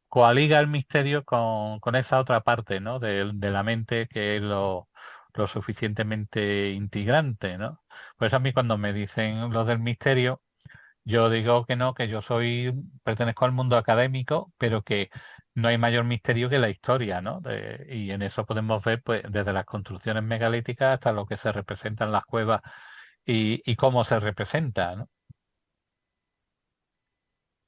coaliga el misterio con esa otra parte, ¿no? De la mente que es lo suficientemente integrante, ¿no? Por eso a mí cuando me dicen los del misterio, yo digo que no, que pertenezco al mundo académico, pero que no hay mayor misterio que la historia, ¿no? Y en eso podemos ver, pues, desde las construcciones megalíticas hasta lo que se representa en las cuevas y cómo se representa, ¿no?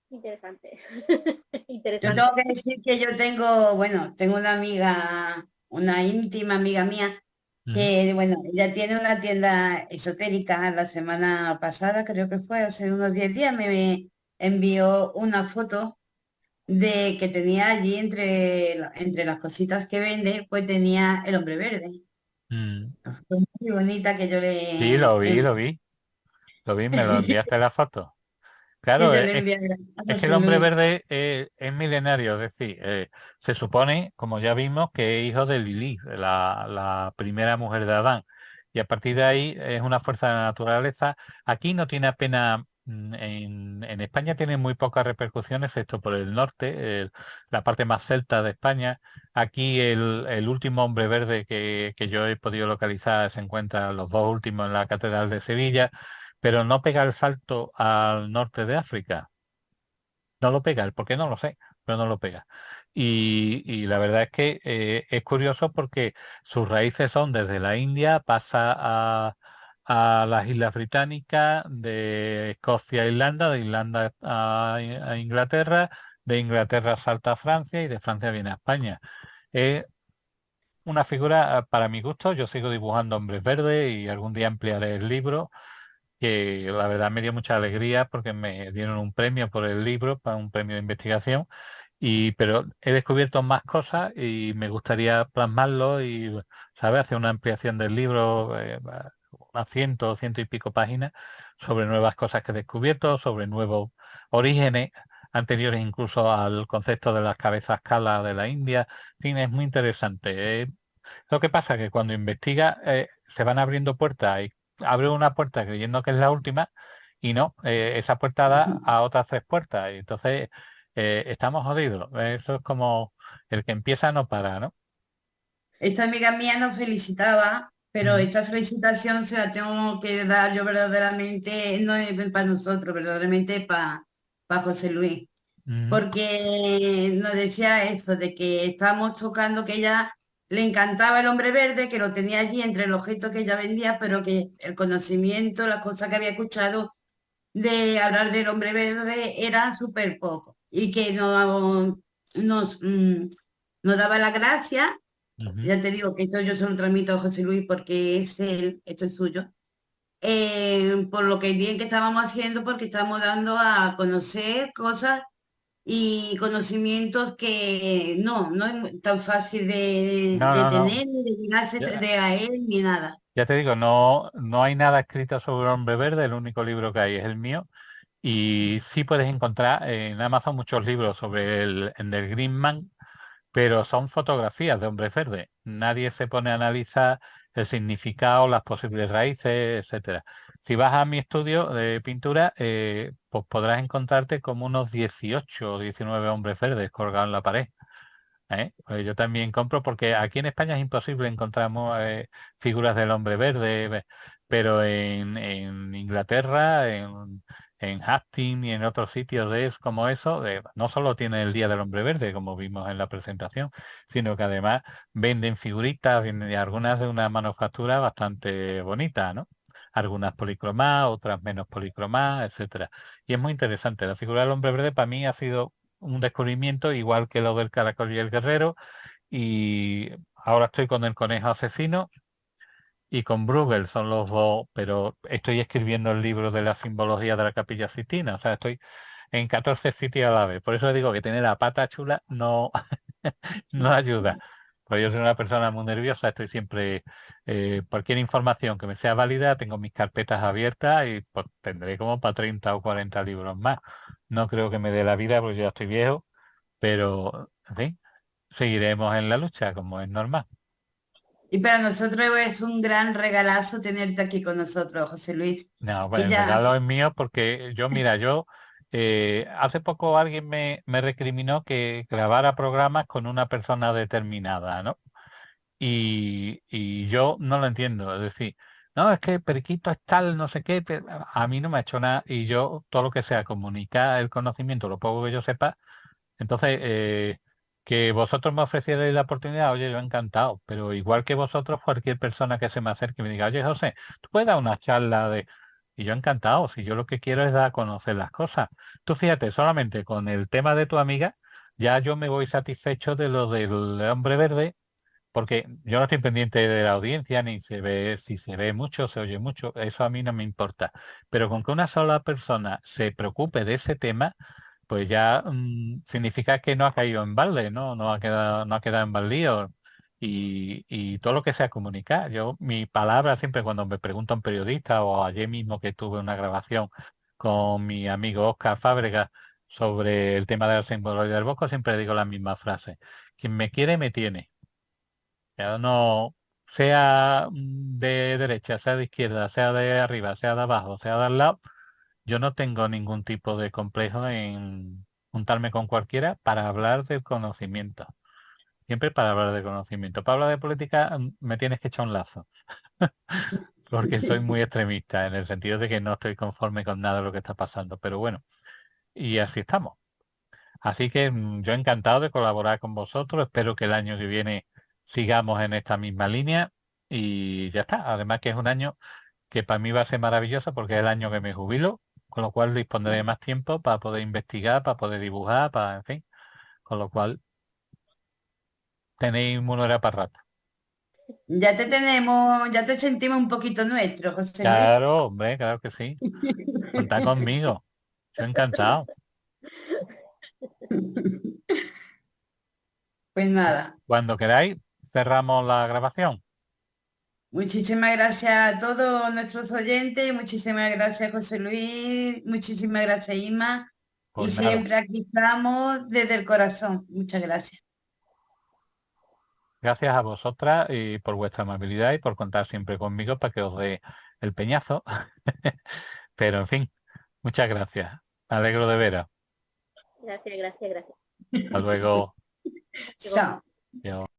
Interesante. Yo tengo Interesante. que decir que yo tengo, bueno, tengo una amiga, una íntima amiga mía, Ujú. que, bueno, ella tiene una tienda esotérica. La semana pasada, creo que fue, hace unos 10 días, me envió una foto de que tenía allí entre las cositas que vende, pues tenía el hombre verde. Mm. Una foto muy bonita que yo Sí, le, me lo enviaste la foto. que Claro, yo le envié a es que el José hombre Luis. verde es milenario, es decir, se supone, como ya vimos, que es hijo de Lilith, la primera mujer de Adán, y a partir de ahí es una fuerza de la naturaleza. Aquí no tiene apenas, en España tiene muy pocas repercusiones, excepto por el norte, la parte más celta de España. Aquí el último hombre verde que yo he podido localizar se encuentra los dos últimos en la Catedral de Sevilla, pero no pega el salto al norte de África. No lo pega, el por qué no lo sé, pero no lo pega. Y la verdad es que es curioso porque sus raíces son desde la India, pasa a las Islas Británicas, de Escocia a Irlanda, de Irlanda a Inglaterra, de Inglaterra salta a Francia y de Francia viene a España. Es una figura, para mi gusto, yo sigo dibujando hombres verdes y algún día ampliaré el libro, que la verdad me dio mucha alegría porque me dieron un premio por el libro, para un premio de investigación, pero he descubierto más cosas y me gustaría plasmarlo y, ¿sabes?, hacer una ampliación del libro. unas ciento y pico páginas sobre nuevas cosas que he descubierto, sobre nuevos orígenes anteriores incluso al concepto de las cabezas Kala de la India. En fin, es muy interesante. Lo que pasa es que cuando investiga se van abriendo puertas y abre una puerta creyendo que es la última y no, esa puerta da a otras tres puertas y entonces estamos jodidos. Eso es como el que empieza no para, ¿no? Esta amiga mía nos felicitaba, pero Mm, esta felicitación se la tengo que dar yo verdaderamente, no es para nosotros, verdaderamente para José Luis, mm, porque nos decía eso, de que estábamos tocando que ella le encantaba el hombre verde, que lo tenía allí entre el objeto que ella vendía, pero que el conocimiento, las cosas que había escuchado de hablar del hombre verde era súper poco y que no, nos daba la gracia. ujú. Ya te digo que esto yo se lo transmito a José Luis porque es él, esto es suyo. Por lo que bien que estábamos haciendo, porque estábamos dando a conocer cosas y conocimientos que no es tan fácil No, de no, no. tener, ni de llegarse Ya, de a él, ni nada. ya te digo, no hay nada escrito sobre el hombre verde, el único libro que hay es el mío. Y sí puedes encontrar en Amazon muchos libros sobre el del Green Man, pero son fotografías de hombres verdes. Nadie se pone a analizar el significado, las posibles raíces, etcétera. Si vas a mi estudio de pintura, pues podrás encontrarte como unos 18 o 19 hombres verdes colgados en la pared. ¿Eh? Pues yo también compro porque aquí en España es imposible encontrar figuras del hombre verde, pero en Inglaterra, en Hastings y en otros sitios como eso, no solo tiene el Día del Hombre Verde, como vimos en la presentación, sino que además venden figuritas, venden algunas de una manufactura bastante bonita, ¿no? Algunas policromadas, otras menos policromadas, etcétera. Y es muy interesante. La figura del hombre verde para mí ha sido un descubrimiento igual que lo del caracol y el guerrero y ahora estoy con el conejo asesino y con Bruegel, son los dos, pero estoy escribiendo el libro de la simbología de la Capilla Sixtina, o sea, estoy en 14 sitios a la vez. Por eso digo que tener la pata chula no, no ayuda. Pues yo soy una persona muy nerviosa, estoy siempre, cualquier información que me sea válida, tengo mis carpetas abiertas y pues tendré como para 30 o 40 libros más. No creo que me dé la vida porque ya estoy viejo, pero, en fin, seguiremos en la lucha, como es normal. Y para nosotros es un gran regalazo tenerte aquí con nosotros, José Luis. No, Que bueno, el ya, regalo es mío porque yo, mira, hace poco alguien me recriminó que grabara programas con una persona determinada, ¿no? Y yo no lo entiendo, es decir, no, es que Periquito es tal, no sé qué, a mí no me ha hecho nada y yo todo lo que sea comunicar el conocimiento, lo poco que yo sepa, entonces, que vosotros me ofrecierais la oportunidad, oye, yo encantado, pero igual que vosotros, cualquier persona que se me acerque y me diga, oye, José, tú puedes dar una charla de... Y yo encantado, si yo lo que quiero es dar a conocer las cosas. Tú fíjate, solamente con el tema de tu amiga, ya yo me voy satisfecho de lo del hombre verde, porque yo no estoy pendiente de la audiencia, ni se ve, si se ve mucho, se oye mucho, eso a mí no me importa. Pero con que una sola persona se preocupe de ese tema, pues ya significa que no ha caído en balde, ¿no? No ha quedado en baldío. Y todo lo que sea comunicar. Mi palabra siempre cuando me pregunta un periodista o ayer mismo que tuve una grabación con mi amigo Oscar Fábrega sobre el tema de la simbología del bosque, siempre digo la misma frase. Quien me quiere, me tiene. Ya no, sea de derecha, sea de izquierda, sea de arriba, sea de abajo, sea de al lado, yo no tengo ningún tipo de complejo en juntarme con cualquiera para hablar del conocimiento. Siempre para hablar de conocimiento. Para hablar de política me tienes que echar un lazo, porque soy muy extremista en el sentido de que no estoy conforme con nada de lo que está pasando. Pero bueno, y así estamos. Así que yo encantado de colaborar con vosotros. Espero que el año que viene sigamos en esta misma línea y ya está. Además que es un año que para mí va a ser maravilloso porque es el año que me jubilo, con lo cual dispondré de más tiempo para poder investigar, para poder dibujar, en fin, con lo cual tenéis moneda para rato. ya te tenemos, ya te sentimos un poquito nuestro, José Luis. Claro, hombre, claro que sí. Contad conmigo. Yo encantado. Pues nada, Cuando queráis, cerramos la grabación. Muchísimas gracias a todos nuestros oyentes, muchísimas gracias José Luis, muchísimas gracias Inma, y Pues nada, siempre aquí estamos desde el corazón. Muchas gracias. gracias a vosotras y por vuestra amabilidad y por contar siempre conmigo para que os dé el peñazo. Pero en fin, muchas gracias. Me alegro de veros. Gracias, gracias, gracias. Hasta luego. Chao. Adiós.